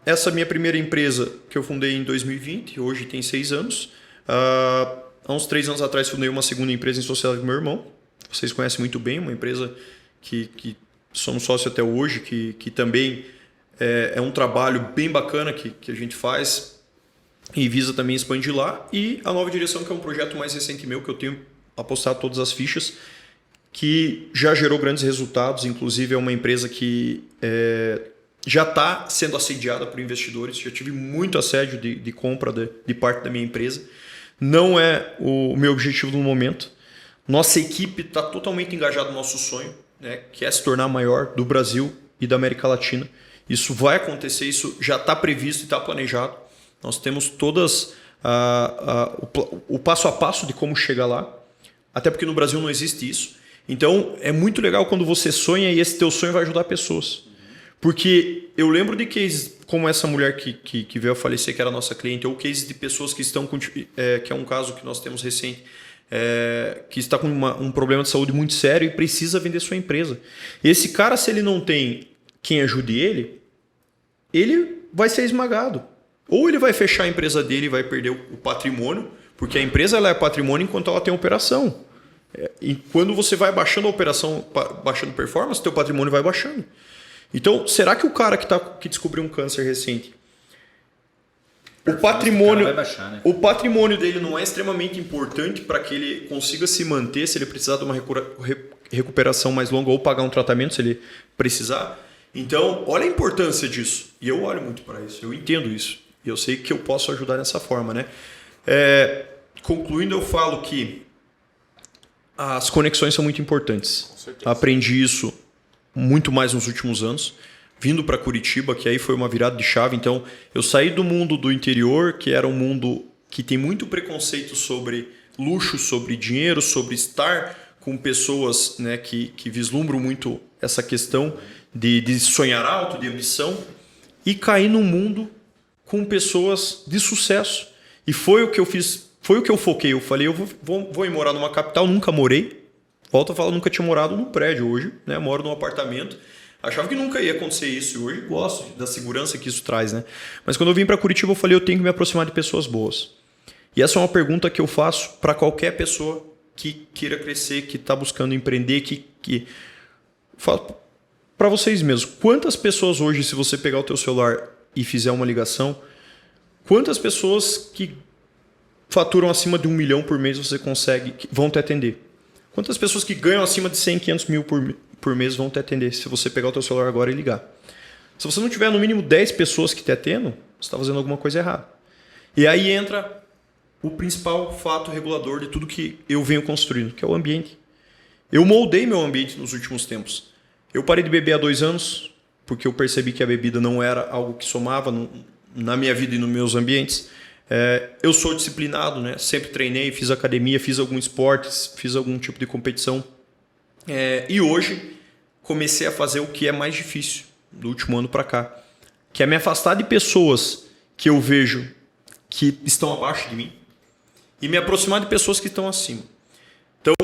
essa minha primeira empresa que eu fundei em 2020, hoje tem 6 anos. Há uns 3 anos atrás fundei uma segunda empresa em sociedade com meu irmão. Vocês conhecem muito bem, uma empresa que somos sócios até hoje, que também é um trabalho bem bacana que a gente faz e visa também expandir lá. E a Nova Direção, que é um projeto mais recente meu, que eu tenho apostado todas as fichas, que já gerou grandes resultados. Inclusive é uma empresa que já está sendo assediada por investidores. Já tive muito assédio de compra de parte da minha empresa. Não é o meu objetivo no momento. Nossa equipe está totalmente engajada no nosso sonho, né, que é se tornar maior do Brasil e da América Latina. Isso vai acontecer, isso já está previsto e está planejado. Nós temos todas o passo a passo de como chegar lá, até porque no Brasil não existe isso. Então é muito legal quando você sonha e esse teu sonho vai ajudar pessoas. Porque eu lembro de cases como essa mulher que veio a falecer, que era nossa cliente, ou cases de pessoas que estão que é um caso que nós temos recente, que está com um problema de saúde muito sério e precisa vender sua empresa. Esse cara, se ele não tem quem ajude ele vai ser esmagado. Ou ele vai fechar a empresa dele e vai perder o patrimônio, porque a empresa ela é patrimônio enquanto ela tem operação. E quando você vai baixando a operação, baixando performance, teu patrimônio vai baixando. Então, será que o cara que descobriu um câncer recente, o patrimônio dele não é extremamente importante para que ele consiga se manter se ele precisar de uma recuperação mais longa ou pagar um tratamento se ele precisar? Então, olha a importância disso. E eu olho muito para isso, eu entendo isso. E eu sei que eu posso ajudar dessa forma, né? Concluindo, eu falo que as conexões são muito importantes. Com certeza. Aprendi isso muito mais nos últimos anos. Vindo para Curitiba, que aí foi uma virada de chave. Então, eu saí do mundo do interior, que era um mundo que tem muito preconceito sobre luxo, sobre dinheiro, sobre estar com pessoas, né, que vislumbram muito essa questão de sonhar alto, de ambição, e caí num mundo com pessoas de sucesso. E foi o que eu fiz, foi o que eu foquei. Eu falei, eu vou ir morar numa capital, nunca morei. Volto a falar, nunca tinha morado num prédio hoje, né? Moro num apartamento. Achava que nunca ia acontecer isso e hoje gosto da segurança que isso traz, né? Mas quando eu vim para Curitiba eu falei, eu tenho que me aproximar de pessoas boas. E essa é uma pergunta que eu faço para qualquer pessoa que queira crescer, que está buscando empreender, que... Para vocês mesmos, quantas pessoas hoje, se você pegar o teu celular e fizer uma ligação, quantas pessoas que faturam acima de 1 milhão por mês você consegue, vão te atender? Quantas pessoas que ganham acima de 100, 500 mil por mês vão te atender se você pegar o teu celular agora e ligar? Se você não tiver no mínimo 10 pessoas que te atendam, você está fazendo alguma coisa errada. E aí entra o principal fato regulador de tudo que eu venho construindo, que é o ambiente. Eu moldei meu ambiente nos últimos tempos. Eu parei de beber há 2 anos, porque eu percebi que a bebida não era algo que somava na minha vida e nos meus ambientes. Eu sou disciplinado, né? Sempre treinei, fiz academia, fiz alguns esportes, fiz algum tipo de competição. E hoje comecei a fazer o que é mais difícil do último ano para cá, que é me afastar de pessoas que eu vejo que estão abaixo de mim e me aproximar de pessoas que estão acima. Então,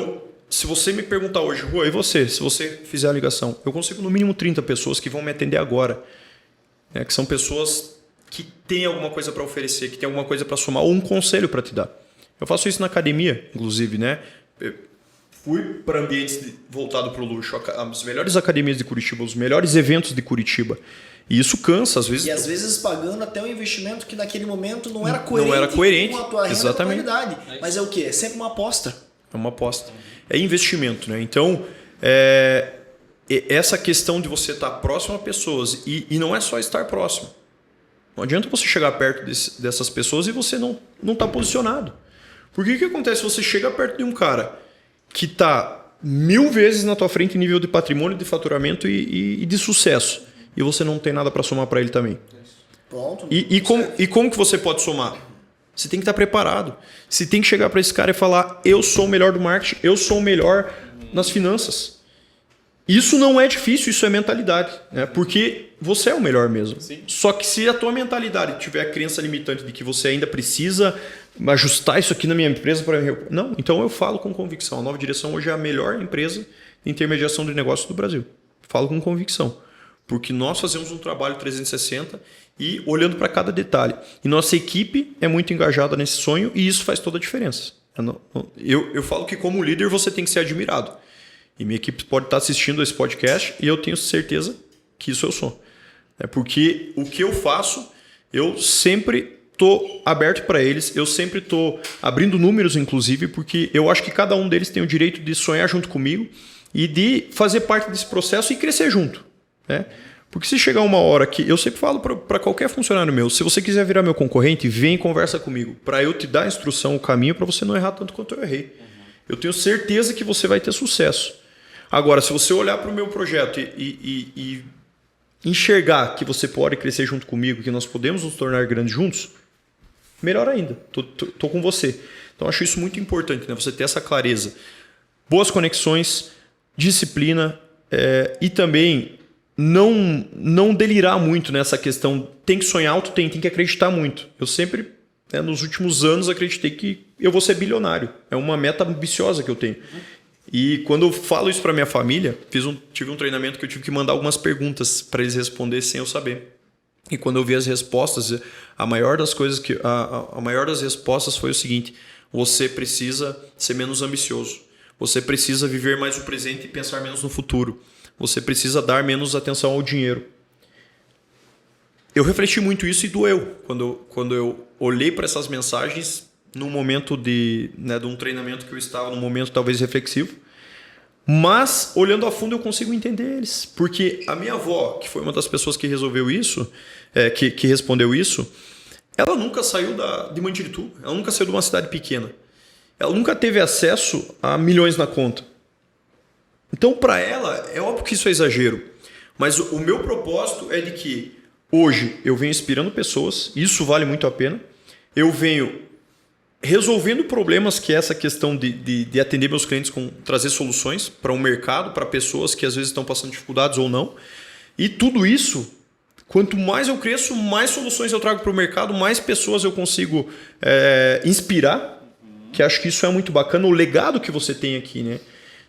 se você me perguntar hoje, Rua, e você? Se você fizer a ligação, eu consigo no mínimo 30 pessoas que vão me atender agora, né? Que são pessoas que têm alguma coisa para oferecer, que têm alguma coisa para somar ou um conselho para te dar. Eu faço isso na academia, inclusive, né? Fui para ambientes voltados para o luxo, as melhores academias de Curitiba, os melhores eventos de Curitiba. E isso cansa, às vezes. E às vezes pagando até um investimento que naquele momento não era coerente, não era coerente com a tua renda, exatamente. com a qualidade. Mas é o quê? É sempre uma aposta. É uma aposta. É investimento, né? Então, essa questão de você estar próximo a pessoas, e não é só estar próximo. Não adianta você chegar perto dessas pessoas e você não está posicionado. Porque o que acontece se você chega perto de um cara que está 1000 vezes na tua frente em nível de patrimônio, de faturamento e de sucesso, e você não tem nada para somar para ele também? Pronto. E como que você pode somar? Você tem que estar preparado. Você tem que chegar para esse cara e falar: eu sou o melhor do marketing, eu sou o melhor nas finanças. Isso não é difícil, isso é mentalidade, né? Porque você é o melhor mesmo. Sim. Só que se a tua mentalidade tiver a crença limitante de que você ainda precisa ajustar isso aqui na minha empresa para... Não, então eu falo com convicção. A Nova Direção hoje é a melhor empresa de intermediação de negócios do Brasil. Falo com convicção. Porque nós fazemos um trabalho 360 e olhando para cada detalhe. E nossa equipe é muito engajada nesse sonho e isso faz toda a diferença. Eu falo que como líder você tem que ser admirado. E minha equipe pode estar assistindo esse podcast e eu tenho certeza que isso eu sou. Porque o que eu faço, eu sempre estou aberto para eles, eu sempre estou abrindo números, inclusive, porque eu acho que cada um deles tem o direito de sonhar junto comigo e de fazer parte desse processo e crescer junto. Né? Porque se chegar uma hora que... Eu sempre falo para qualquer funcionário meu, se você quiser virar meu concorrente, vem e conversa comigo, para eu te dar a instrução, o caminho, para você não errar tanto quanto eu errei. Eu tenho certeza que você vai ter sucesso. Agora, se você olhar para o meu projeto e enxergar que você pode crescer junto comigo, que nós podemos nos tornar grandes juntos, melhor ainda. Tô com você. Então, acho isso muito importante, né? Você ter essa clareza. Boas conexões, disciplina e também não delirar muito nessa questão. Tem que sonhar alto? Tem que acreditar muito. Eu sempre, nos últimos anos, acreditei que eu vou ser bilionário. É uma meta ambiciosa que eu tenho. E quando eu falo isso para minha família, tive um treinamento que eu tive que mandar algumas perguntas para eles responderem sem eu saber. E quando eu vi as respostas, a maior das respostas foi o seguinte: você precisa ser menos ambicioso. Você precisa viver mais o presente e pensar menos no futuro. Você precisa dar menos atenção ao dinheiro. Eu refleti muito isso e doeu quando eu olhei para essas mensagens num momento de um treinamento que eu estava, num momento talvez reflexivo. Mas, olhando a fundo, eu consigo entender eles. Porque a minha avó, que foi uma das pessoas que resolveu isso, que respondeu isso, ela nunca saiu de Mandirituba. Ela nunca saiu de uma cidade pequena. Ela nunca teve acesso a milhões na conta. Então, para ela, é óbvio que isso é exagero. Mas o meu propósito é de que hoje eu venho inspirando pessoas, isso vale muito a pena. Eu venho resolvendo problemas, que é essa questão de atender meus clientes, trazer soluções para um mercado, para pessoas que às vezes estão passando dificuldades ou não. E tudo isso, quanto mais eu cresço, mais soluções eu trago para o mercado, mais pessoas eu consigo inspirar, que acho que isso é muito bacana, o legado que você tem aqui, né?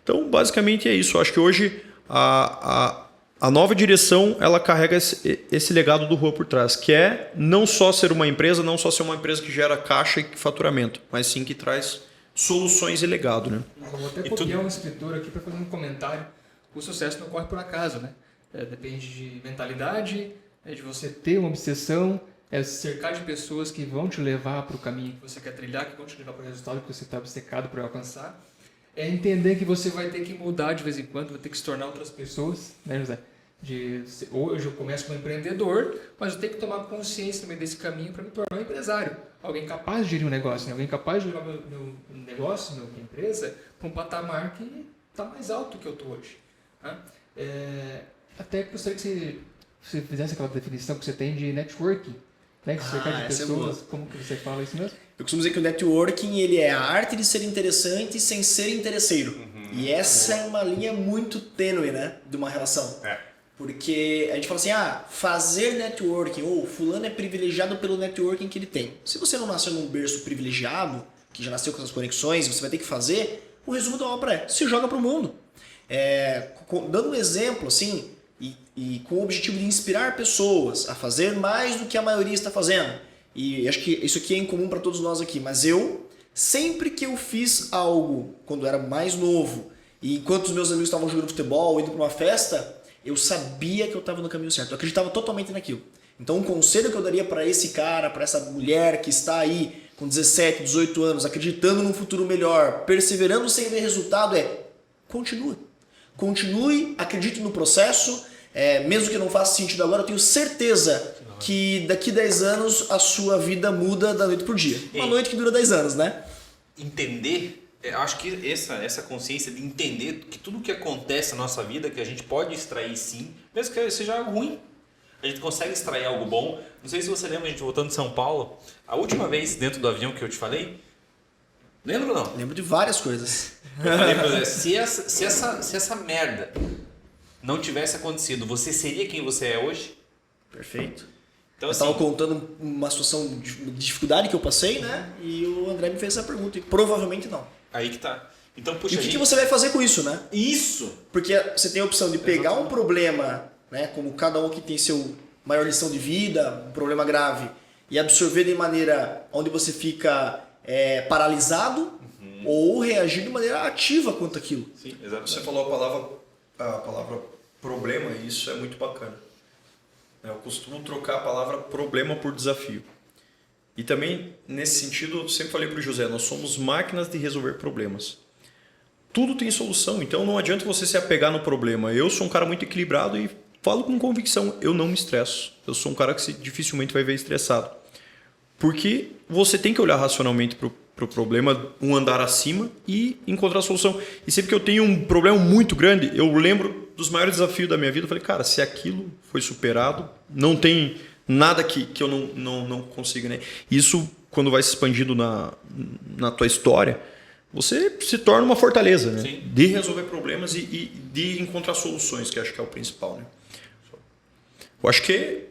Então, basicamente é isso. Eu acho que hoje a Nova Direção, ela carrega esse legado do Rua por trás, que é não só ser uma empresa, não só ser uma empresa que gera caixa e faturamento, mas sim que traz soluções e legado, né? Eu vou até copiar um escritor aqui para fazer um comentário. O sucesso não ocorre por acaso, né? Depende de mentalidade, de você ter uma obsessão, se cercar de pessoas que vão te levar para o caminho que você quer trilhar, que vão te levar para o resultado que você está obcecado por alcançar. É entender que você vai ter que mudar de vez em quando, vai ter que se tornar outras pessoas, né, José? Hoje eu começo como empreendedor, mas eu tenho que tomar consciência no meio desse caminho para me tornar um empresário. Alguém capaz de gerir um negócio, né? Alguém capaz de levar meu negócio, minha empresa, para um patamar que está mais alto do que eu estou hoje. Tá? Até gostaria que você fizesse aquela definição que você tem de networking. Né? Que você quer de pessoas, como que você fala isso mesmo? Eu costumo dizer que o networking ele é a arte de ser interessante sem ser interesseiro. E essa é uma linha muito tênue, né, de uma relação. Porque a gente fala assim, fazer networking, ou fulano é privilegiado pelo networking que ele tem. Se você não nasceu num berço privilegiado, que já nasceu com essas conexões, você vai ter que fazer, o resumo da obra é, se joga pro mundo. Dando um exemplo, assim, e com o objetivo de inspirar pessoas a fazer mais do que a maioria está fazendo. E acho que isso aqui é incomum para todos nós aqui, mas sempre que eu fiz algo quando eu era mais novo, e enquanto os meus amigos estavam jogando futebol, indo para uma festa, eu sabia que eu estava no caminho certo, eu acreditava totalmente naquilo. Então um conselho que eu daria para esse cara, para essa mulher que está aí com 17, 18 anos, acreditando num futuro melhor, perseverando sem ver resultado, continue, acredite no processo, mesmo que não faça sentido agora, eu tenho certeza que daqui 10 anos a sua vida muda da noite pro dia. Uma noite que dura 10 anos, né? Entender, eu acho que essa consciência de entender que tudo que acontece na nossa vida, que a gente pode extrair sim, mesmo que seja algo ruim, a gente consegue extrair algo bom. Não sei se você lembra, a gente voltando de São Paulo, a última vez dentro do avião que eu te falei, lembra ou não? Lembro de várias coisas. Eu falei pra você, se essa merda não tivesse acontecido, você seria quem você é hoje? Perfeito. Então, eu estava contando uma situação de dificuldade que eu passei, né? E o André me fez essa pergunta. E provavelmente não. Aí que tá. Então, puxa, e o que você vai fazer com isso, né? Isso! Porque você tem a opção de pegar um problema, né? Como cada um que tem seu maior lição de vida, um problema grave, e absorver de maneira onde você fica paralisado, ou reagir de maneira ativa quanto àquilo. Sim, exatamente. Você falou a palavra problema, e isso é muito bacana. Eu costumo trocar a palavra problema por desafio. E também, nesse sentido, eu sempre falei para o José, nós somos máquinas de resolver problemas. Tudo tem solução, então não adianta você se apegar no problema. Eu sou um cara muito equilibrado e falo com convicção, eu não me estresso. Eu sou um cara que dificilmente vai ver estressado. Porque você tem que olhar racionalmente para o problema, um andar acima e encontrar a solução. E sempre que eu tenho um problema muito grande, eu lembro dos maiores desafios da minha vida. Eu falei, cara, se aquilo foi superado, não tem nada que eu não consiga. Né? Isso, quando vai se expandindo na tua história, você se torna uma fortaleza, né? De resolver problemas e de encontrar soluções, que acho que é o principal. Né? Eu acho que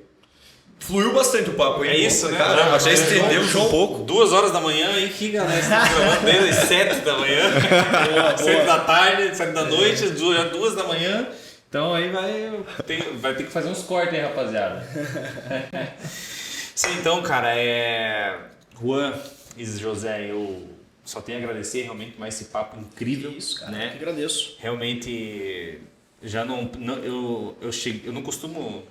fluiu bastante o papo, hein? É isso, né? Caramba, já estendemos um pouco. 2 horas da manhã aí que galera, estamos gravando desde as 7 da manhã, 7 da tarde, 7 da noite, 2 da manhã. Então aí vai ter que fazer uns cortes aí, rapaziada. Sim, então, cara, Juan e José, eu só tenho a agradecer realmente mais esse papo incrível. Isso, cara, né? eu que agradeço. Realmente, já eu não costumo...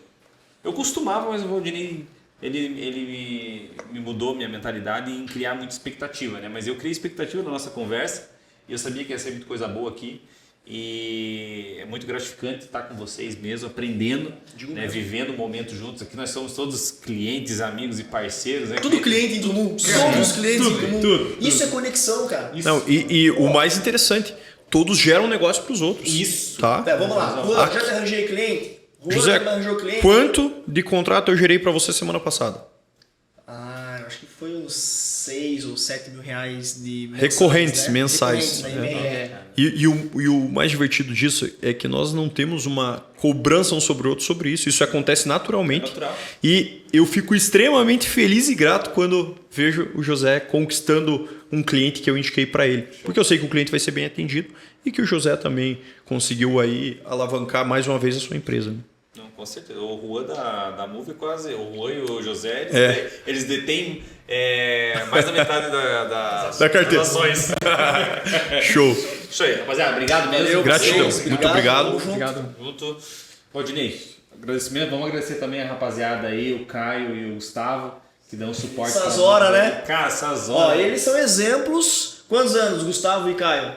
Eu costumava, mas o Valdinei, ele me mudou minha mentalidade em criar muita expectativa, né? Mas eu criei expectativa na nossa conversa e eu sabia que ia ser muita coisa boa aqui. E é muito gratificante estar com vocês mesmo, aprendendo, né? Vivendo o momento juntos. Aqui nós somos todos clientes, amigos e parceiros. Né? Tudo cliente em comum. Somos clientes em comum. Tudo. Isso é conexão, cara. Não, e o mais interessante, todos geram negócio para os outros. Isso. Tá? Vamos lá. Juan, já te arranjei cliente? Juan, José, já me arranjou cliente? quanto de contrato eu gerei para você semana passada? Eu acho que foi uns 6 ou 7 mil reais de Recorrentes, né? mensais. Recorrentes, né? E o mais divertido disso é que nós não temos uma cobrança um sobre o outro sobre isso. Isso acontece naturalmente. Natural. E eu fico extremamente feliz e grato quando vejo o José conquistando um cliente que eu indiquei para ele. Porque eu sei que o cliente vai ser bem atendido e que o José também conseguiu aí alavancar mais uma vez a sua empresa. Né? Não, com certeza. O Juan da Move quase, o Juan e o José, eles detêm mais da metade Da carteira. das ações. Show. Isso aí, rapaziada. Obrigado mesmo. Valeu, Gratidão. vocês. Muito obrigado. Tamo junto. Obrigado. Junto. Valdinei, agradecimento. Vamos agradecer também a rapaziada aí, o Caio e o Gustavo, que dão suporte. Essas horas, né? Cara, essas Ó, horas. eles são exemplos. Quantos anos, Gustavo e Caio?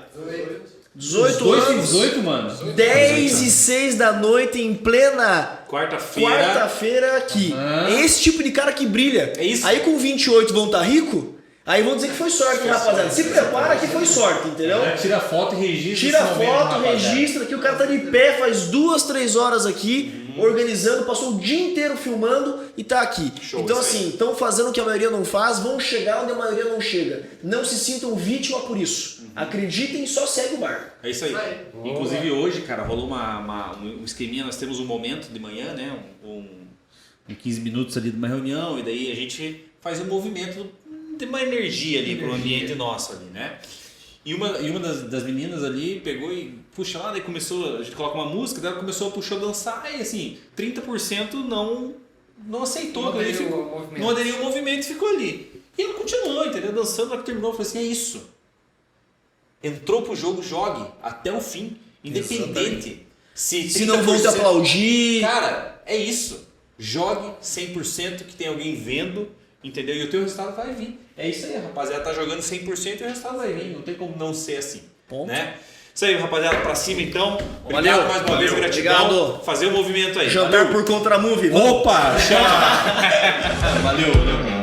18 dois tem anos. 18, mano. 10 e 6 da noite em plena quarta-feira aqui. É esse tipo de cara que brilha. É isso. Aí com 28 vão estar rico, aí vão dizer que foi sorte, rapaziada. Se prepara que foi sorte, entendeu? Tira foto e registra. Tira esse momento, foto, rapaziada. registra que o cara tá de pé, faz 2, 3 horas aqui, organizando, passou o dia inteiro filmando e tá aqui. Show, então isso aí. assim, estão fazendo o que a maioria não faz, vão chegar onde a maioria não chega. Não se sintam vítima por isso. Acreditem e só segue o barco. É isso aí. Inclusive hoje, cara, rolou um esqueminha, nós temos um momento de manhã, né? Um 15 minutos ali de uma reunião, e daí a gente faz um movimento de uma energia ali pro ambiente nosso ali, né? E uma das meninas ali pegou e puxa lá, daí começou, a gente coloca uma música, daí ela começou a puxar, dançar, e assim, 30% não aceitou, Não aderiu ficou, ao movimento. não aderiu ao movimento e ficou ali. E ele continuou, entendeu? Dançando, ela terminou, eu falei assim, é isso. Entrou pro jogo, jogue até o fim, independente. Se não vão te aplaudir. Cara, é isso. Jogue 100% que tem alguém vendo, entendeu? E o teu resultado vai vir. É isso aí, rapaziada. Tá jogando 100% e o resultado vai vir. Não tem como não ser assim. Ponto. Né? Isso aí, rapaziada. Pra cima, então. Valeu. Obrigado mais uma vez. Gratidão. Obrigado. Fazer o movimento aí. Jantar Valeu. por contra movie. Opa! Chama! Valeu.